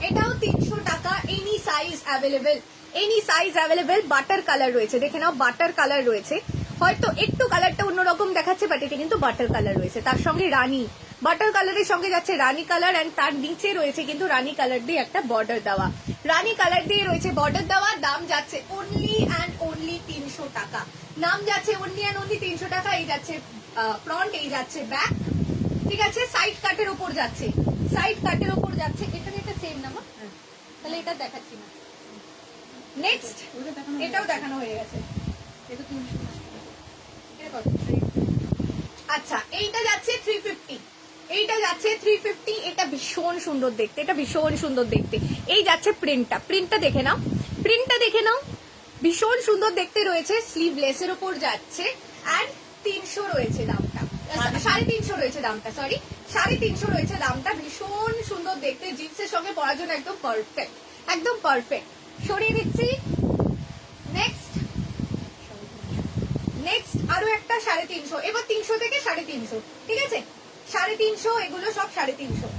এটাও 300 টাকা। Any size available, any size available. Butter colour রয়েছে, দেখে নাও বাটার কালার রয়েছে, হয়তো একটু কালারটা অন্যরকম দেখাচ্ছে বাট এটা কিন্তু বাটার কালার রয়েছে। তার সঙ্গে রানী, বাটার কালারের সঙ্গে যাচ্ছে রানী কালার এন্ড তার নিচে রয়েছে কিন্তু রানী কালার দিয়ে একটা বর্ডার দেওয়া, রানী কালার দিয়ে রয়েছে বর্ডার দেওয়া। দাম যাচ্ছে অনলি অ্যান্ড অনলি 300 টাকা, নাম যাচ্ছে অনলি অ্যান্ড অনলি 300 টাকা। এই যাচ্ছে ফ্রন্ট, এই যাচ্ছে ব্যাক, ঠিক আছে। সাইড কাটের ওপর যাচ্ছে, সাইড কাটের ওপর যাচ্ছে। এখানে এটা সেম না মা, তাহলে এটা দেখাচ্ছি না। নেক্সট এটাও দেখানো হয়ে গেছে, আচ্ছা এইটা যাচ্ছে 350, এইটা যাচ্ছে 350। এটা ভীষণ সুন্দর দেখতে, এটা ভীষণ সুন্দর দেখতে। এই যাচ্ছে প্রিন্টটা, প্রিন্টটা দেখে নাও, প্রিন্টটা দেখে নাও, ভীষণ সুন্দর দেখতে রয়েছে। স্লিভলেসের ওপর যাচ্ছে অ্যান্ড 300 রয়েছে দামটা, 350 রয়েছে দামটা, সরি 350 রয়েছে দামটা। ভীষণ সুন্দর দেখতে, জিন্সের সঙ্গে পরার জন্য একদম পারফেক্ট, একদম পারফেক্ট। সরিয়ে দিচ্ছি। নেক্সট নেক্সট আরো একটা 350, এবার 300 থেকে 350, ঠিক আছে, 350 এগুলো সব 350,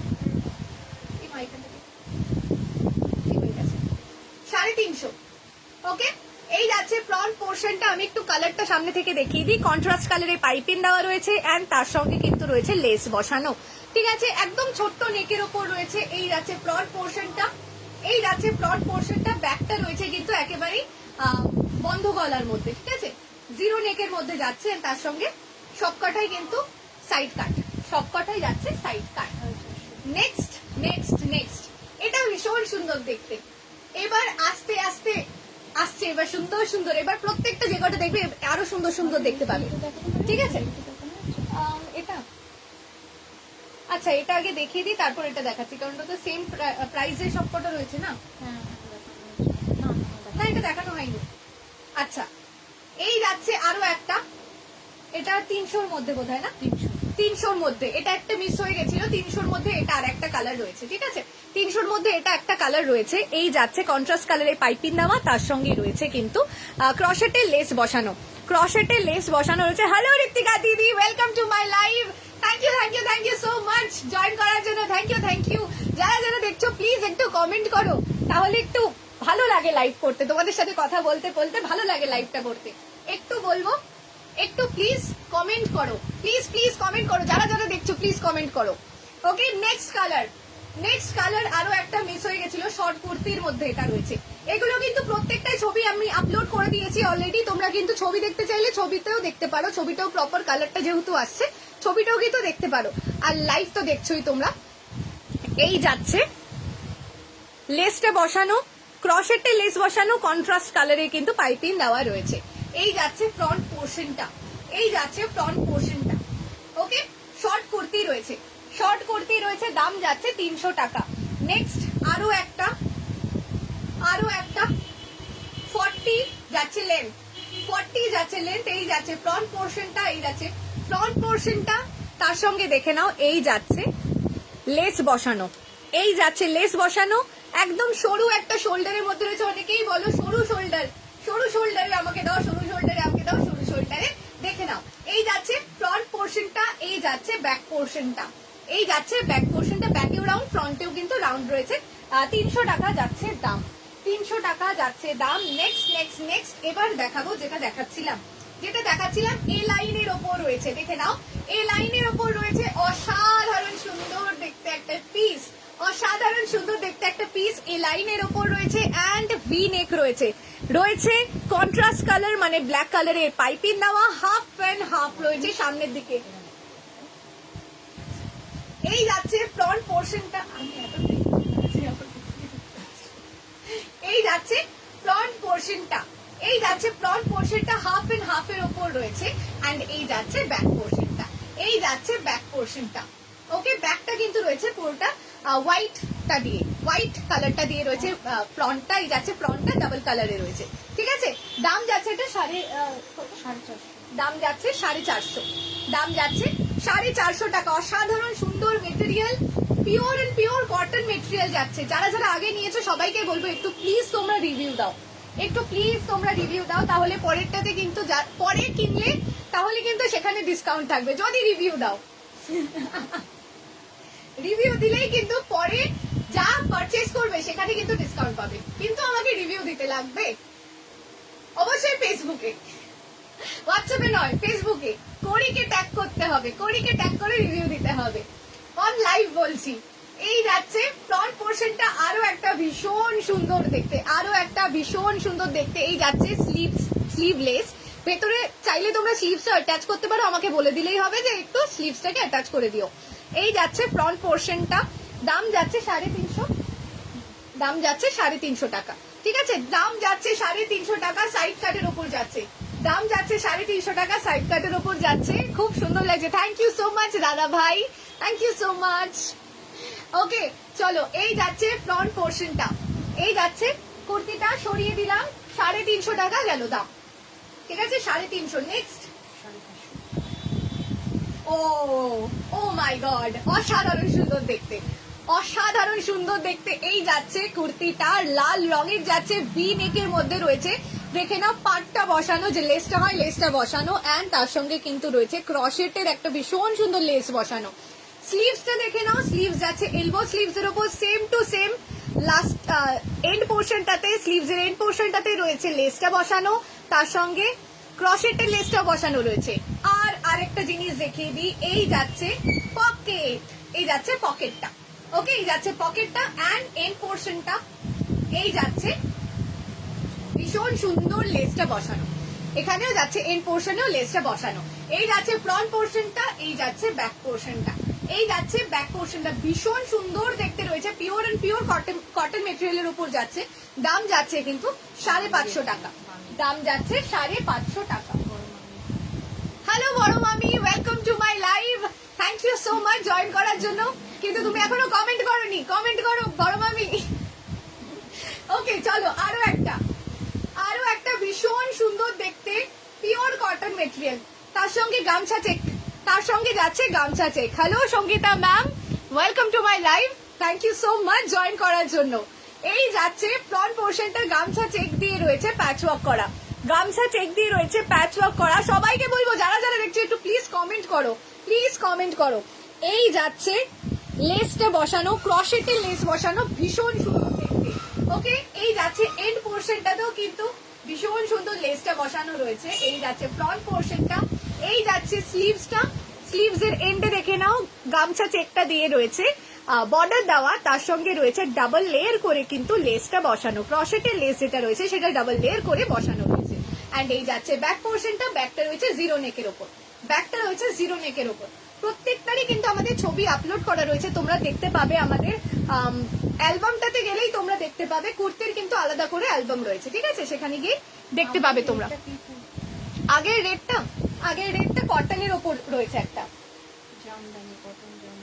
350, ওকে। এই যাচ্ছে ফ্রন্ট পোর্শনটা, আমি একটু কালারটা সামনে থেকে দেখিয়ে দিই। কন্ট্রাস্ট কালারে পাইপিং দেওয়া রয়েছে এন্ড তার সঙ্গে কিন্তু রয়েছে লেস বসানো, ঠিক আছে, একদম ছোট্ট নেকের ওপর রয়েছে। এই যাচ্ছে ফ্রন্ট পোর্শনটা, এই যাচ্ছে ফ্রন্ট পোর্শনটা। ব্যাকটা রয়েছে কিন্তু একেবারেই বন্ধ গলার মধ্যে, ঠিক আছে, জিরো নেকের মধ্যে যাচ্ছে। তার সঙ্গে সবকটাই কিন্তু সাইড কাট, সবকটাই যাচ্ছে সাইড কাট। নেক্সট নেক্সট নেক্সট এটা ভীষণ সুন্দর দেখতে। এবার আস্তে আস্তে আসছে, এবার সুন্দর সুন্দর, এবার প্রত্যেকটা যে কটা দেখবে আরো সুন্দর সুন্দর দেখতে পাবে, ঠিক আছে। এটা আচ্ছা এটা আগে দেখিয়ে দিই তারপর এটা দেখাচ্ছি, কারণ এটা তো সেম প্রাইসে সবকটা রয়েছে না, না এটা দেখানো হয়নি। আচ্ছা এই যাচ্ছে আরো একটা, এটা 300-র মধ্যে বোধহয় না, 300-র মধ্যে, এটা একটা মিস হয়ে গেছিল। 300-র মধ্যে এটা আর একটা কালার রয়েছে, ঠিক আছে, 300-র মধ্যে এটা একটা কালার রয়েছে। এই যাচ্ছে কন্ট্রাস্ট কালারের পাইপিং দেওয়া, তার সঙ্গে রয়েছে কিন্তু ক্রশেটের লেস বসানো, ক্রশেটের লেস বসানো রয়েছে। হ্যালো ঋতিকা দিদি, welcome to my live. Thank you thank you thank you so much join করার জন্য, থ্যাংক ইউ থ্যাংক ইউ। যারা যারা দেখছো প্লিজ একটু কমেন্ট করো, তাহলে একটু ভালো লাগে লাইভ করতে, তোমাদের সাথে কথা বলতে বলতে ভালো লাগে লাইভটা করতে। একটু বলবো, একটু প্লিজ কমেন্ট করো, প্লিজ প্লিজ কমেন্ট করো, যারা যারা দেখছো প্লিজ কমেন্ট করো। Okay next colour, next colour আরো একটা মিস হয়ে গেছিল, শর্ট কুর্তির মধ্যে এটা রয়েছে। এগুলো কিন্তু প্রত্যেকটাই ছবি আমি আপলোড করে দিয়েছি অলরেডি, তোমরা কিন্তু ছবি দেখতে চাইলে ছবিতেও দেখতে পারো, ছবিটাও প্রপার কালারটা যেহেতু আসছে ছবিটাও কিন্তু দেখতে পারো, আর লাইভ তো দেখছোই তোমরা। এই যাচ্ছে লেসটা বসানো, ক্রশেটে লেস বসানো, কন্ট্রাস্ট কালারে কিন্তু পাইপিং দেওয়া রয়েছে। এই যাচ্ছে ফ্রন্ট পোর্শনটা, এই যাচ্ছে ফ্রন্ট পোর্শনটা, ওকে। শর্ট কুর্তি রয়েছে, শর্ট কুর্তি রয়েছে, দাম যাচ্ছে 300 টাকা। নেক্সট আরো একটা, আরো একটা 40 যাচ্ছে লেন্থ, 40 যাচ্ছে লেন্থ। এই যাচ্ছে ফ্রন্ট পোর্শনটা, এই যাচ্ছে ফ্রন্ট পোর্শনটা, তার সঙ্গে দেখে নাও এই যাচ্ছে লেস বসানো, এই যাচ্ছে লেস বসানো, একদম সরু একটা শোল্ডারের মধ্যে রয়েছে। অনেকেই বলো সরু শোল্ডার, সরু শোল্ডারে আমাকে দাও, সরু শোল্ডারে আমাকে দাও, সরু শোল্ডারে, দেখে নাও। এই যাচ্ছে ফ্রন্ট পোর্শনটা, এই যাচ্ছে ব্যাক পোর্শনটা, এই যাচ্ছে ব্যাক পোর্শনটা, ব্যাকেও রাউন্ড ফ্রন্টেও কিন্তু রাউন্ড রয়েছে। 300 টাকা যাচ্ছে দাম, 300 টাকা যাচ্ছে দাম। নেক্সট নেক্সট নেক্সট এবার দেখাবো যেটা দেখাচ্ছিলাম, যেটা দেখাচ্ছিলাম এ লাইনের ওপর রয়েছে, দেখে নাও এ লাইনের ওপর রয়েছে অসাধারণ সুন্দর দেখতে একটা পিস, অসাধারণ সুন্দর দেখতে একটা পিস এ লাইনের ওপর রয়েছে অ্যান্ড ভি নেক রয়েছে, রয়েছে কন্ট্রাস্ট কালার মানে ব্ল্যাক কালারের পাইপিং দেওয়া, হাফ প্যান্ট হাফ রয়েছে সামনের দিকে। এই যাচ্ছে ফ্রন্ট পোর্শনটা, এই যাচ্ছে ফ্রন্ট পোর্শনটা, এই যাচ্ছে ফ্রন্ট পোর্শনটা হাফ এন্ড হাফ এর ওপর রয়েছে অ্যান্ড এই যাচ্ছে ব্যাক পোর্শনটা, এই যাচ্ছে ব্যাক পোর্শনটা। ওকে, ব্যাকটা কিন্তু রয়েছে পুরোটা হোয়াইটটা দিয়ে, হোয়াইট কালারটা দিয়ে রয়েছে ফ্রন্টটা, এই যাচ্ছে ফ্রন্টটা ডাবল কালারে রয়েছে। ঠিক আছে, দাম যাচ্ছে এটা দাম যাচ্ছে 450, দাম যাচ্ছে 450 টাকা। অসাধারণ সুন্দর material, pure and pure cotton material যাচ্ছে। যারা যারা আগে নিয়েছো সবাইকে বলবো একটু প্লিজ তোমরা রিভিউ দাও, একটু প্লিজ তোমরা রিভিউ দাও, তাহলে পরেরটাতে কিন্তু পরে কিনলে তাহলে কিন্তু সেখানে ডিসকাউন্ট থাকবে যদি রিভিউ দাও। রিভিউ দিলেই কিন্তু পরে যা পারচেজ করবে সেখানে কিন্তু ডিসকাউন্ট পাবে, কিন্তু আমাকে রিভিউ দিতে লাগবে অবশ্যই ফেসবুকে, হোয়াটসঅ্যাপে নয়, ফেসবুকে কোরিকে ট্যাগ করতে হবে, কোরিকে ট্যাগ করে রিভিউ দিতে হবে, অন লাইভ বলছি। এই যাচ্ছে ফ্রন্ট পোর্শনটা আরো একটা ভীষণ সুন্দর দেখতে, আরো একটা ভীষণ সুন্দর দেখতে। এই যাচ্ছে স্লিভলেস, ভেতরে চাইলে তোমরা স্লিভসটা অ্যাটাচ করতে পারো, আমাকে বলে দিলেই হবে যে একটু স্লিভসটাকে অ্যাটাচ করে দিও। এই যাচ্ছে ফ্রন্ট পোর্শনটা, দাম যাচ্ছে 350, দাম যাচ্ছে 350 টাকা। ঠিক আছে, দাম যাচ্ছে 350 টাকা, সাইড কাটের উপর যাচ্ছে, দাম যাচ্ছে 350 টাকা, সাইড কাটের উপর যাচ্ছে, খুব সুন্দর লাগছে। থ্যাংক ইউ সো মাচ দাদা ভাই, থ্যাংক ইউ সো মাচ। ওকে চলো, এই যাচ্ছে ফ্রন্ট পোর্শনটা, এই যাচ্ছে কুর্তিটা সরিয়ে দিলাম, 350 টাকা গেল দাম। ঠিক আছে, 350। নেক্সট, ও মাই গড, অসাধারণ সুন্দর দেখতে, অসাধারণ সুন্দর দেখতে। এই যাচ্ছে কুর্তিটা লাল রঙের যাচ্ছে, ভি নেকের মধ্যে রয়েছে, দেখে নাও পাটটা বসানো, যে লেসটা হয় লেসটা বসানো, এন্ড তার সঙ্গে কিন্তু রয়েছে ক্রশেটের একটা ভীষণ সুন্দর লেস বসানো। স্লিভসটা দেখে নাও, স্লিভস যাচ্ছে এলবো স্লিভস এর উপর same to same, last end পোর্শনটাতে, স্লিভস এর এন্ড পোর্শনটাতে রয়েছে লেসটা বসানো, তার সঙ্গে ক্রশেটের লেসটা বসানো রয়েছে। আর আরেকটা জিনিস দেখিয়ে দিই, এই যাচ্ছে পকেট, এই যাচ্ছে পকেটটা। ওকে, এই যাচ্ছে পকেটটা অ্যান্ড এন্ড পোর্শনটা, এই যাচ্ছে ভীষণ সুন্দর লেসটা বসানো, এখানেও যাচ্ছে এন্ড পোর্শনেও লেসটা বসানো। এই যাচ্ছে ফ্রন্ট পোর্শনটা, এই যাচ্ছে ব্যাক পোর্শনটা, এই যাচ্ছে ব্যাক পোর্শনটা, ভীষণ সুন্দর দেখতে রয়েছে, পিওর এন্ড পিওর কটন মেটেরিয়ালের উপর যাচ্ছে, দাম যাচ্ছে কিন্তু 550 টাকা, দাম যাচ্ছে 550 টাকা। হ্যালো বড় মামি, welcome to my live, thank you so much join করার জন্য। কিন্তু তুমি এখনো কমেন্ট করোনি, কমেন্ট করো বড় মামি। ওকে চলো, আরো একটা ভীষণ সুন্দর দেখতে পিওর কটন মেটেরিয়াল, তার সঙ্গে গামছা চেক, তার সঙ্গে যাচ্ছে গামছা check. Hello Sangeeta ma'am, welcome to my live, thank you so much join করার জন্য। এই যাচ্ছে ফ্রন্ট পোর্শনটা গামছা চেক দিয়ে রয়েছে প্যাচ ওয়ার্ক করা, গামছা চেক দিয়ে রয়েছে প্যাচ ওয়ার্ক করা। সবাইকে বলবো যারা যারা দেখছো একটু প্লিজ কমেন্ট করো, প্লিজ কমেন্ট করো। এই যাচ্ছে লেসটা বসানো, ক্রশেটের লেস বসানো, ভীষণ সুন্দর দেখতে। ওকে, এই যাচ্ছে এন্ড পোর্শনটাতেও কিন্তু ভীষণ সুন্দর লেসটা বসানো রয়েছে। এই যাচ্ছে ফ্রন্ট পোর্শনটা, এই যাচ্ছে স্লিভসটা, স্লিভস এর এন্ডে দেখে নাও গামছা চেকটা দিয়ে রয়েছে, বর্ডার দেওয়া, তার সঙ্গে রয়েছে ডাবল লেয়ার করে কিন্তু লেসটা বসানো, ক্রশেটের লেস যেটা রয়েছে সেটা ডাবল লেয়ার করে বসানো রয়েছে। অ্যান্ড এই যাচ্ছে ব্যাক পোর্শনটা, ব্যাকটা রয়েছে জিরো নেকের ওপর, ব্যাকটা রয়েছে জিরো নেকের ওপর। প্রত্যেকটারই কিন্তু আমাদের ছবি আপলোড করা রয়েছে, তোমরা দেখতে পাবে আমাদের অ্যালবামটাতে গেলেই তোমরা দেখতে পাবে, কুর্তির কিন্তু আলাদা করে অ্যালবাম রয়েছে, ঠিক আছে, সেখানে গিয়ে দেখতে পাবে তোমরা। আগের রেটটা কটনের ওপর রয়েছে, একটা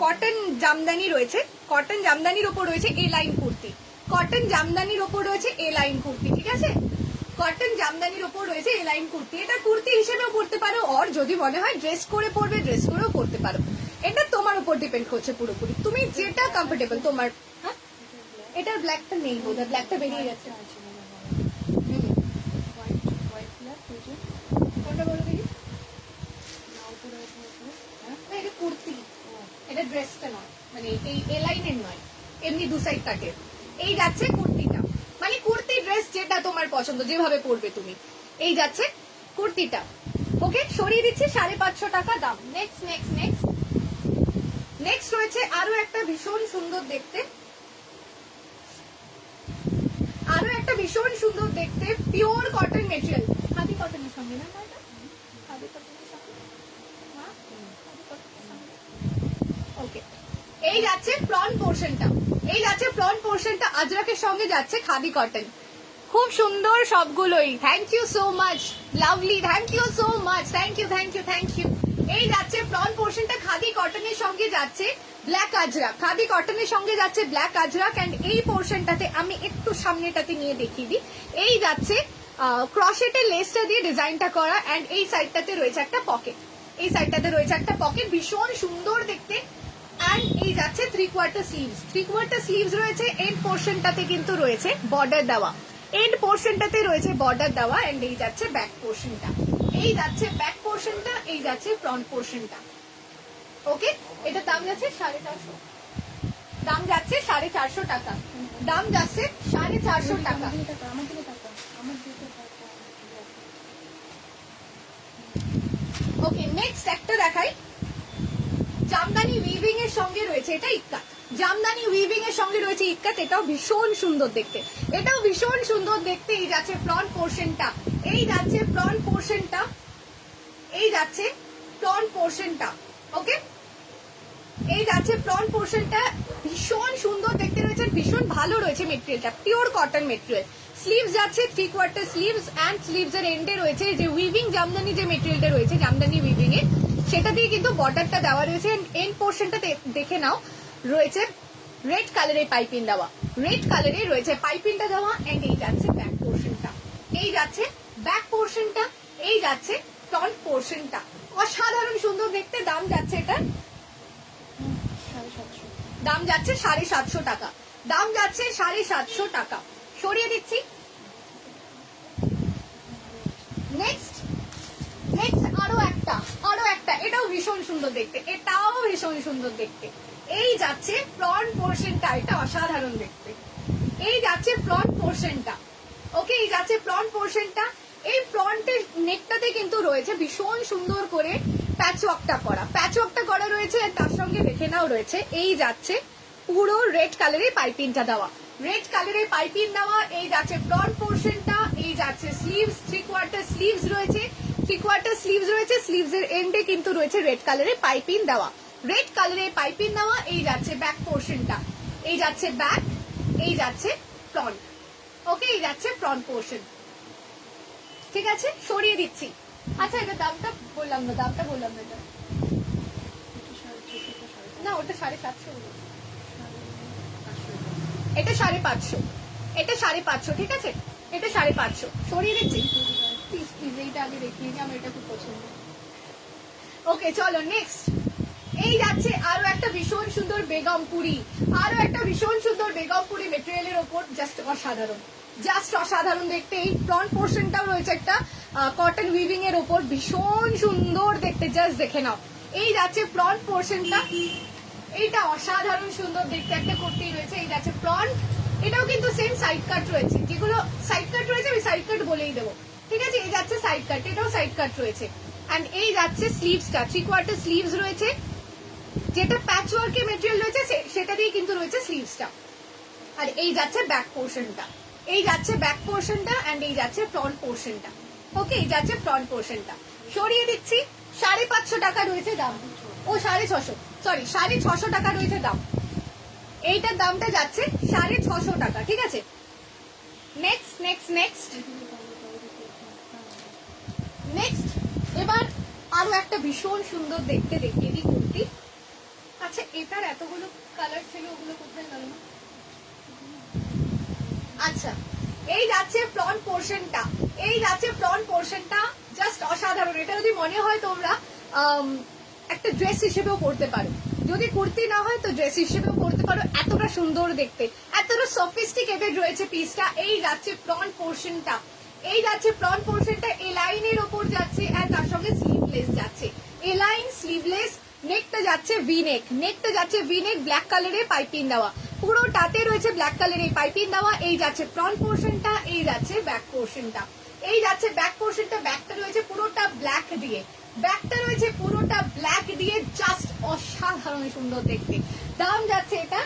কটন জামদানি রয়েছে, কটন জামদানির ওপর রয়েছে এ লাইন কুর্তি, কটন জামদানির ওপর রয়েছে এ লাইন কুর্তি, ঠিক আছে, কটন জামদানির ওপর রয়েছে এ লাইন কুর্তি। এটা কুর্তি হিসেবেও পড়তে পারো, আর যদি মনে হয় ড্রেস করে পরবে ড্রেস করেও পরতে পারো, এটা তোমার উপর ডিপেন্ড করছে পুরোপুরি, তুমি যেটা কমফোর্টেবল তোমার। হ্যাঁ, এটার ব্ল্যাকটা নেই বোধহয়, ব্ল্যাকটা বেরিয়ে গেছে। কোনটা বলো দেখি? এটা কুর্তি, এটা ড্রেসটা নয়, মানে এই এ লাইনের নয়, এমনি দু সাইড কাটে। এই যাচ্ছে কুর্তিটা, মানে কুর্তি ড্রেস যেটা তোমার পছন্দ, যেভাবে পরবে তুমি। এই যাচ্ছে কুর্তিটা। ওকে, সরিয়ে দিচ্ছি 550 টাকা দাম। নেক্সট রয়েছে আরো একটা ভীষণ সুন্দর দেখতে ভীষণ সুন্দর দেখতে, পিওর কটন মেটেরিয়াল, খাদি কটনের সঙ্গে না, খাদি কটনের সঙ্গে, ওকে। এই যাচ্ছে ফ্রন্ট পোর্শনটা, এই যাচ্ছে ফ্রন্ট পোর্শনটা আজরাকের সঙ্গে যাচ্ছে খাদি কটন, খুব সুন্দর সবগুলোই। Thank you so much, lovely, thank you so much, thank you thank you thank you. এই যাচ্ছে ফ্রন্ট পোর্শনটা খাদি কটনের সঙ্গে যাচ্ছে ব্ল্যাক আজরাক, খাদি কটনের সঙ্গে যাচ্ছে ব্ল্যাক আজরাক। এন্ড এই পোর্শনটাতে আমি একটু সামনেটাতে নিয়ে দেখিয়ে দিই, এই যাচ্ছে ক্রশেটের লেসটা দিয়ে ডিজাইনটা করা, এন্ড এই সাইডটাতে রয়েছে একটা পকেট, এই সাইডটাতে রয়েছে একটা পকেট, ভীষণ সুন্দর দেখতে। এন্ড এই যাচ্ছে 3/4 স্লিভস, 3/4 স্লিভস রয়েছে। এন্ড পোর্শনটাতে কিন্তু রয়েছে বর্ডার দেওয়া, এন্ড পোর্শনটাতে রয়েছে বর্ডার দেওয়া। এন্ড এই যাচ্ছে ব্যাক পোর্শনটা, এই যাচ্ছে ব্যাক পোর্শনটা, এই যাচ্ছে ফ্রন্ট পোর্শনটা। ওকে, এটা দাম যাচ্ছে 450, দাম যাচ্ছে 450 টাকা, দাম যাচ্ছে 450 টাকা। ওকে, নেক্সট একটা দেখাই, জামদানি উইভিং এর সঙ্গে রয়েছে, এটা ইক্কাত, জামদানি উইভিং এর সঙ্গে রয়েছে ইক্কাত, এটাও ভীষণ সুন্দর দেখতে, এটাও ভীষণ সুন্দর দেখতে। এই যাচ্ছে ফ্রন্ট পোর্শনটা, এই যাচ্ছে ফ্রন্ট পোর্শনটা, এই যাচ্ছে ফ্রন্ট পোর্শনটা। ওকে, এই যাচ্ছে ফ্রন্ট পোর্শনটা, ভীষণ সুন্দর দেখতে রয়েছে, ভীষণ ভালো রয়েছে মেটেরিয়ালটা, পিওর কটন মেটেরিয়াল। স্লিভস যাচ্ছে 3/4 স্লিভস, এন্ড স্লিভস এর এন্ডে রয়েছে যে উইভিং জামদানি যে মেটেরিয়ালটা রয়েছে জামদানি উইভিং এ, সেটা দিয়ে কিন্তু বর্ডারটা দেওয়া রয়েছে। এন্ড পোর্শনটা দেখে নাও, রয়েছে রেড কালারের পাইপিং দেওয়া, রেড কালারে রয়েছে পাইপিংটা দেওয়া। এন্ড এই যাচ্ছে ব্যাক পোর্শনটা, এই যাচ্ছে ব্যাক পোর্শনটা, এই যাচ্ছে ফ্রন্ট পোর্শনটা, অসাধারণ সুন্দর দেখতে। দাম যাচ্ছে এটা, দাম যাচ্ছে 750 টাকা, দাম যাচ্ছে 750 টাকা। সরিয়ে দিচ্ছি। নেক্সট নেক্সট আরো একটা, এটাও ভীষণ সুন্দর দেখতে, এটাও ভীষণ সুন্দর দেখতে। এই যাচ্ছে ফ্রন্ট পোর্শনটা, এটা অসাধারণ দেখতে। এই যাচ্ছে ফ্রন্ট পোর্শনটা, ওকে, এই যাচ্ছে ফ্রন্ট পোর্শনটা। এই ফ্রন্টের নেকটাতে কিন্তু রয়েছে ভীষণ সুন্দর করে প্যাচওয়ার্কটা করা, প্যাচওয়ার্কটা করা রয়েছে। তার সঙ্গে দেখে নাও রয়েছে এই যাচ্ছে পুরো রেড কালারের পাইপিংটা দেওয়া, রেড কালারের পাইপিং দেওয়া। এই যাচ্ছে ফ্রন্ট পোর্শনটা, এই যাচ্ছে স্লিভস, 3/4 স্লিভস রয়েছে, 3/4 স্লিভস রয়েছে, স্লিভস এর এন্ডে কিন্তু রয়েছে রেড কালারের পাইপিং দেওয়া, রেড কালারের পাইপিং দেওয়া। এই যাচ্ছে ব্যাক পোর্শনটা, এই যাচ্ছে ব্যাক, এই যাচ্ছে ফ্রন্ট। ওকে, এই যাচ্ছে ফ্রন্ট পোর্শন। ঠিক আছে, সরিয়ে দিচ্ছি। আচ্ছা, এটা দামটা বললাম না, দামটা বললাম না, এটা না, ওটা 750, এটা 550, এটা 550, ঠিক আছে, এটা 550। সরিয়ে দিচ্ছি, প্লিজ প্লিজ, এইটা আগে দেখিয়ে দিই, আমার এটা খুব পছন্দ। ওকে, চলো নেক্সট। এই যাচ্ছে আরো একটা ভীষণ সুন্দর বেগমপুরি, আরো একটা ভীষণ সুন্দর বেগমপুরি মেটেরিয়ালের ওপর, জাস্ট অসাধারণ, জাস্ট অসাধারণ দেখতে। এই ফ্রন্ট পোর্শনটাও রয়েছে একটা কটন উইভিং এর ওপর, ভীষণ সুন্দর দেখতে, জাস্ট দেখে নাও। এই যাচ্ছে ফ্রন্ট পোর্শনটা, এইটা অসাধারণ সুন্দর দেখতে, একটা কুর্তি রয়েছে। এই যাচ্ছে ফ্রন্ট, এটাও কিন্তু সেম সাইড কাট রয়েছে, যেগুলো সাইড কাট রয়েছে আমি সাইড কাট বলেই দেবো, ঠিক আছে। এই যাচ্ছে সাইড কাট, এটাও সাইড কাট রয়েছে। এন্ড এই যাচ্ছে স্লিভসটা, 3/4 স্লিভস রয়েছে, যেটা প্যাচ ওয়ার্কের মেটেরিয়াল রয়েছে সেটা দিয়ে কিন্তু রয়েছে স্লিভসটা। আর এই যাচ্ছে ব্যাক পোর্শনটা, এই যাচ্ছে ব্যাক পোর্শনটা, এন্ড এই যাচ্ছে ফ্রন্ট পোর্শনটা। ওকে, এই যাচ্ছে ফ্রন্ট পোর্শনটা। সরিয়ে দিচ্ছি। 550 টাকা রয়েছে দাম, ও 650, সরি 650 টাকা রয়েছে দাম। এইটার দামটা যাচ্ছে 650 টাকা, ঠিক আছে। নেক্সট নেক্সট নেক্সট নেক্সট এবার আরো একটা ভীষণ সুন্দর দেখতে দেখিয়ে দিই কুর্তি। আচ্ছা, এটার এতগুলো কালার ছিল, ওগুলো কোথায় গেল? আচ্ছা, এই যাচ্ছে ফ্রন্ট পোর্শনটা, এই যাচ্ছে ফ্রন্ট পোর্শনটা, জাস্ট অসাধারণ। এটা যদি মনে হয় তোমরা একটা ড্রেস হিসেবেও পরতে পারো, যদি কুর্তি না হয় তো ড্রেস হিসেবেও পরতে পারো, এতটা সুন্দর দেখতে, এতটা সফিস্টিকেটেড রয়েছে পিসটা। এই যাচ্ছে ফ্রন্ট পোর্শনটা, এই যাচ্ছে ফ্রন্ট পোর্শনটা, এ লাইনের ওপর যাচ্ছে, আর তার সঙ্গে স্লিভলেস যাচ্ছে, এ লাইন স্লিভলেস। নেকটা যাচ্ছে ভি নেক, নেকটা যাচ্ছে ভি নেক, ব্ল্যাক কালারের পাইপিং দেওয়া, পুরোটাতে রয়েছে ব্ল্যাক কালারের পাইপিং দেওয়া। এই যাচ্ছে ফ্রন্ট পোর্শনটা, এই যাচ্ছে ব্যাক পোর্শনটা, এই যাচ্ছে ব্যাক পোর্শনটা, ব্যাকটা রয়েছে পুরোটা ব্ল্যাক দিয়ে, ব্যাকটা রয়েছে পুরোটা ব্ল্যাক দিয়ে, জাস্ট অসাধারণ সুন্দর দেখতে। দাম যাচ্ছে এটা,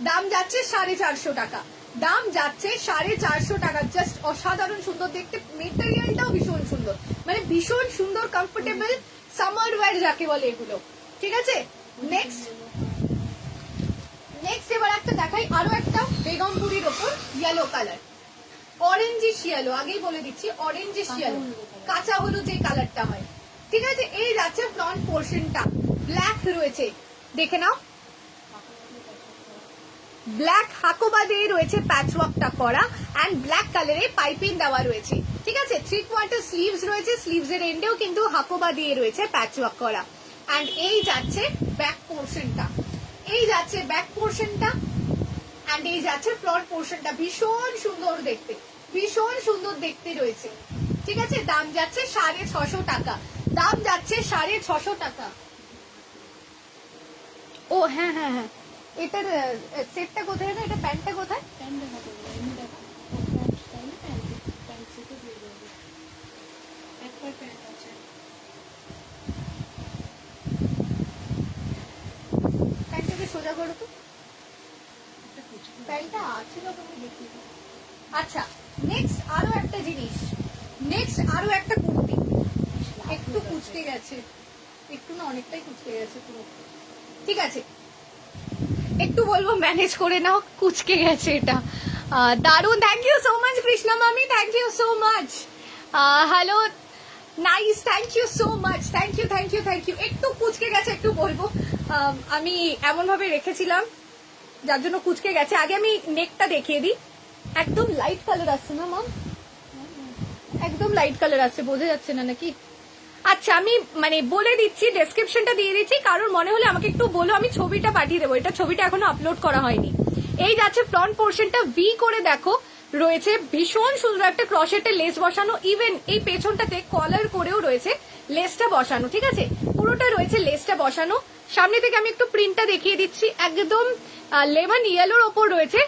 দাম যাচ্ছে 450 টাকা, দাম যাচ্ছে 450 টাকা। জাস্ট অসাধারণ সুন্দর দেখতে, মেটেরিয়ালটাও ভীষণ সুন্দর, মানে ভীষণ সুন্দর কমফোর্টেবল সামার ওয়্যার যাকে বলে এগুলো। ঠিক আছে, নেক্সট এবার একটা দেখাই, আরো একটা বেগমপুরির ওপর ইয়েলো কালার, অরেঞ্জিশ ইয়েলো, আগেই বলে দিচ্ছি অরেঞ্জিশ ইয়েলো, কাঁচা হলুদ যে কালারটা হয়। ঠিক আছে, এই যাচ্ছে ফ্রন্ট পোর্শনটা ব্ল্যাক রয়েছে, দেখে নাও ব্ল্যাক হাকোবা দিয়ে রয়েছে প্যাচওয়ার্কটা করা এন্ড ব্ল্যাক কালারে পাইপিং দেওয়া রয়েছে। ঠিক আছে, 3/4 স্লিভস রয়েছে, স্লিভস এর এন্ডেও কিন্তু হাকোবা দিয়ে রয়েছে প্যাচওয়ার্ক করা। এন্ড এই যাচ্ছে ব্যাক পোর্শনটা, এই যাচ্ছে ব্যাক পোর্শনটা এন্ড এই যাচ্ছে ফ্রন্ট পোর্শনটা, ভীষণ সুন্দর দেখতে, ভীষণ সুন্দর দেখতে রয়েছে। ঠিক আছে, দাম যাচ্ছে 650 টাকা, দাম যাচ্ছে 650 টাকা। ও হ্যাঁ হ্যাঁ হ্যাঁ, এটার সেটটা কোথায় না, এটা প্যান্টটা কোথায়? প্যান্টটাকে সোজা করো তো, প্যান্টটা আছে না তুমি দেখি। আচ্ছা, নেক্সট আরো একটা জিনিস, নেক্সট আরো একটা কুর্তি, একটু কুচকে গেছে, একটু না অনেকটাই কুচকে গেছে পুরো। ঠিক আছে, একটু বলবো ম্যানেজ করে নাও, কুচকে গেছে এটা। দারুন, thank you so much Krishna মামি, thank you so much. Hello nice, thank you so much, thank you thank you thank you. একটু কুচকে গেছে, একটু বলবো আমি এমন ভাবে রেখেছিলাম যার জন্য কুচকে গেছে। আগে আমি নেকটা দেখিয়ে দিই, একদম লাইট কালার আসছে না মাম, একদম লাইট কালার আসছে, বোঝা যাচ্ছে না নাকি? আচ্ছা, আমি মানে বলে দিচ্ছি, ডেসক্রিপশনটা দিয়ে দিচ্ছি, কারণ মনে হলে আমাকে একটু বলো, আমি ছবিটা পাঠিয়ে দেবো, এটা ছবিটা এখনো আপলোড করা হয়নি। এই যাচ্ছে ফ্রন্ট পোর্শনটা, ভি করে দেখো রয়েছে, ভীষণ সুন্দর একটা ক্রশেটের লেস বসানো, ইভেন এই পেছনটাতে কলার করেও রয়েছে লেসটা বসানো। ঠিক আছে, পুরোটা রয়েছে লেসটা বসানো। সামনে থেকে আমি একটু প্রিন্টটা দেখিয়ে দিচ্ছি, একদম লেমন ইয়েলোর ওপর রয়েছে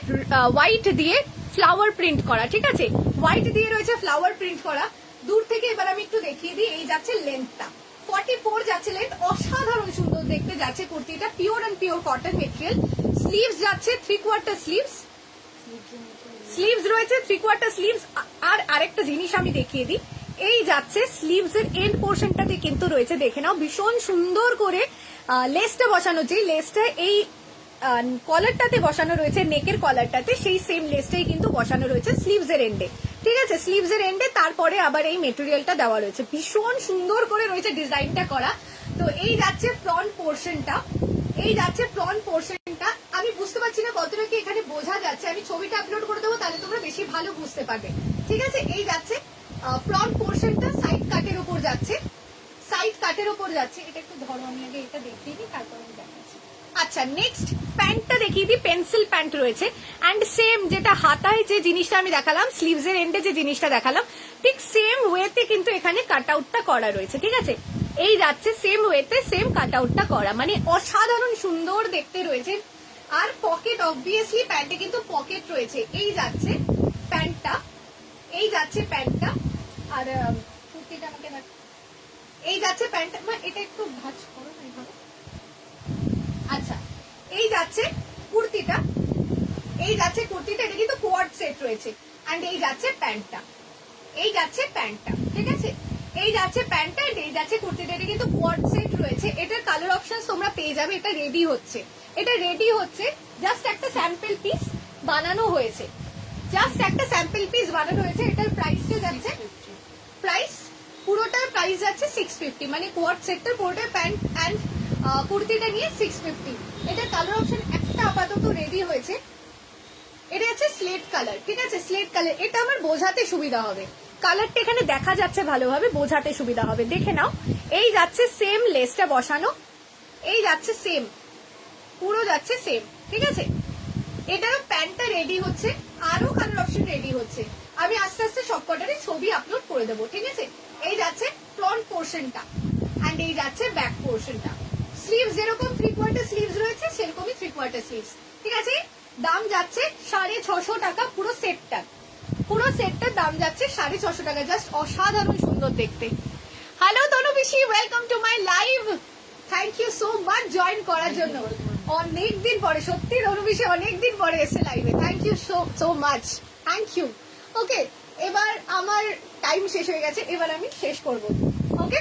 হোয়াইট দিয়ে ফ্লাওয়ার প্রিন্ট করা। ঠিক আছে, হোয়াইট দিয়ে রয়েছে ফ্লাওয়ার প্রিন্ট করা। দূর থেকে এবার আমি একটু দেখিয়ে দিই, এই যাচ্ছে লেন্থটা 44 যাচ্ছে লেন্থ, অসাধারণ সুন্দর দেখতে যাচ্ছে কুর্তিটা, pure and pure cotton material. Sleeves যাচ্ছে 3/4 স্লিভস, স্লিভস রয়েছে 3/4 স্লিভস। আর আরেকটা জিনিস আমি দেখিয়ে দিই, এই যাচ্ছে স্লিভস এর এন্ড পোর্শনটাতে কিন্তু রয়েছে, দেখে নাও ভীষণ সুন্দর করে লেসটা বসানো, যে লেসটা এই কলারটাতে বসানো রয়েছে, নেকের কলারটাতে, সেই সেম লেসটাই কিন্তু বসানো রয়েছে স্লিভস এর এন্ডে। ঠিক আছে, স্লিভস এর এন্ডে তারপরে আবার এই মেটেরিয়ালটা দেওয়া রয়েছে, ভীষণ সুন্দর করে রয়েছে ডিজাইনটা করা। তো এই যাচ্ছে ফ্রন্ট পোর্শনটা, এই যাচ্ছে ফ্রন্ট পোর্শনটা। আমি বুঝতে পারছি না কতটা কি এখানে বোঝা যাচ্ছে, আমি ছবিটা আপলোড করে দেবো, তাহলে তোমরা বেশি ভালো বুঝতে পারবে। ঠিক আছে, এই যাচ্ছে ফ্রন্ট পোর্শনটা, সাইড কাটের উপর যাচ্ছে, সাইড কাটের উপর যাচ্ছে। এটা একটু ধরো, আমি আগে এটা দেখিয়ে দিই, তারপর আমি দেখাচ্ছি। আচ্ছা, নেক্সট প্যান্টটা দেখিয়ে দিই, পেন্সিল প্যান্ট রয়েছে এন্ড সেম যেটা হাতায় যে জিনিসটা আমি দেখালাম, স্লিভস এর এন্ডে যে জিনিসটা দেখালাম, ঠিক সেম ওয়েতে কিন্তু এখানে কাট আউটটা করা রয়েছে। ঠিক আছে, এই যাচ্ছে সেম ওয়েতে সেম কাট আউটটা করা, মানে অসাধারণ সুন্দর দেখতে রয়েছে। আর পকেট, অবভিয়াসলি প্যান্টে কিন্তু পকেট রয়েছে। এই যাচ্ছে প্যান্টটা, এই যাচ্ছে প্যান্টটা, আর কুর্তিটা আমাকে এই যাচ্ছে প্যান্ট, এটা একটু ভাঁজ করো না এইভাবে। আচ্ছা, এই যাচ্ছে কুর্তিটা, এই যাচ্ছে কুর্তিটা, এটা কিন্তু কোয়াড সেট রয়েছে এন্ড এই যাচ্ছে প্যান্টটা, এই যাচ্ছে প্যান্টটা। ঠিক আছে, এই যাচ্ছে প্যান্টটা এন্ড এই যাচ্ছে কুর্তিটা, এটা কিন্তু কোয়াড সেট রয়েছে। এটার কালার অপশন তোমরা পেয়ে যাবে, এটা রেডি হচ্ছে, এটা রেডি হচ্ছে, জাস্ট একটা স্যাম্পল পিস বানানো হয়েছে, জাস্ট একটা স্যাম্পল পিস বানানো হয়েছে। এটার প্রাইসটা যাচ্ছে, প্রাইস পুরোটার প্রাইস যাচ্ছে 650, মানে কোয়াড সেটটা পুরোটা প্যান্ট এন্ড কুর্তিটা নিয়ে 650। এটার কালার অপশন একটা আপাতত রেডি হয়েছে, এটা হচ্ছে স্লেট কালার। ঠিক আছে, স্লেট কালার, এটা আমার বোঝাতে সুবিধা হবে, কালারটা এখানে দেখা যাচ্ছে ভালোভাবে, বোঝাতে সুবিধা হবে, দেখে নাও। এই যাচ্ছে সেম লেসটা বসানো, এই যাচ্ছে সেম, পুরো যাচ্ছে সেম। ঠিক আছে, এটার প্যান্টটা রেডি হচ্ছে, আরো কালার অপশন রেডি হচ্ছে, আমি আস্তে আস্তে সবকটারই ছবি আপলোড করে দেবো। ঠিক আছে, এই যাচ্ছে ফ্রন্ট পোর্শনটা এন্ড এই যাচ্ছে ব্যাক পোর্শনটা। স্লিভস যেরকম 3/4 স্লিভস রয়েছে, সেরকমই 3/4 স্লিভস। ঠিক আছে, দাম যাচ্ছে 650 টাকা, পুরো সেটটা, পুরো সেটটার দাম যাচ্ছে 650 টাকা, জাস্ট অসাধারণ সুন্দর দেখতে। হ্যালো তনু পিসি, welcome to my live, thank you so much join করার জন্য। অনেকদিন পরে, সত্যি রণবিশে অনেকদিন পরে এসে লাইভে। Thank you so much, thank you. Okay, এবার আমার টাইম শেষ হয়ে গেছে, এবার আমি শেষ করব। ওকে,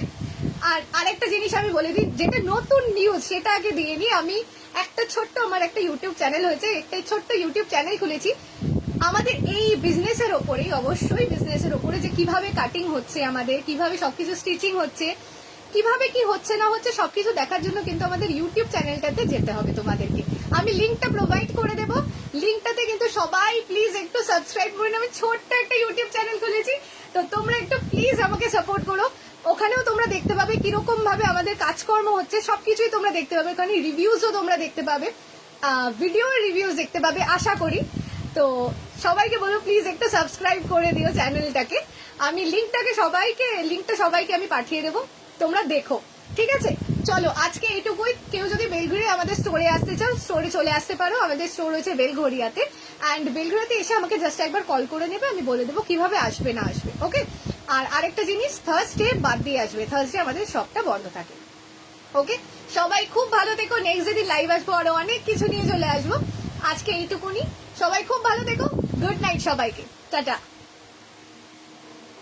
আর আরেকটা জিনিস আমি বলে দিই, যেটা নতুন নিউজ সেটা আগে দিয়ে নিই। আমি একটা ছোট্ট, আমার একটা ইউটিউব চ্যানেল হয়েছে, একটা ছোট্ট ইউটিউব চ্যানেল খুলেছি আমাদের এই বিজনেসের ওপরেই, অবশ্যই বিজনেসের ওপরে, যে কিভাবে কাটিং হচ্ছে আমাদের, কিভাবে সবকিছু স্টিচিং হচ্ছে, কিভাবে কি হচ্ছে না হচ্ছে সবকিছু দেখার জন্য কিন্তু আমাদের ইউটিউব চ্যানেলটাতে যেতে হবে তোমাদেরকে। আমি লিঙ্কটা প্রোভাইড করে দেবো, লিঙ্কটাতে কিন্তু সবাই প্লিজ একটু সাবস্ক্রাইব করে নেবে। ছোট্ট একটা ইউটিউব চ্যানেল খুলেছি, তো তোমরা একটু প্লিজ আমাকে সাপোর্ট করো। ওখানেও তোমরা দেখতে পাবে কিরকম ভাবে আমাদের কাজকর্ম হচ্ছে, সবকিছুই তোমরা দেখতে পাবে, ওখানে রিভিউজও তোমরা দেখতে পাবে, ভিডিও রিভিউজ দেখতে পাবে আশা করি। তো সবাইকে বলো প্লিজ একটু সাবস্ক্রাইব করে দিও চ্যানেলটাকে। আমি লিঙ্কটা সবাইকে আমি পাঠিয়ে দেবো, তোমরা দেখো, ঠিক আছে? চলো আজকে এইটুকুই। কেউ যদি বেলঘড়িয়া আমাদের স্টোরে আসতে চাও, স্টোরে চলে আসতে পারো। আমাদের স্টোর হচ্ছে বেলঘড়িয়াতে, অ্যান্ড বেলঘড়িয়াতে এসে আমাকে জাস্ট একবার কল করে নেবে, আমি বলে দেবো কিভাবে আসবে না আসবে। ওকে, আর আরেকটা জিনিস, থার্সডে বাদ দিয়ে আসবে, থার্সডে আমাদের শপটা বন্ধ থাকে। ওকে, সবাই খুব ভালো থেকো। নেক্সট যেদিন লাইভ আসবো আরো অনেক কিছু নিয়ে চলে আসবো। আজকে এইটুকুনি, সবাই খুব ভালো থেকো। গুড নাইট সবাইকে, টাটা।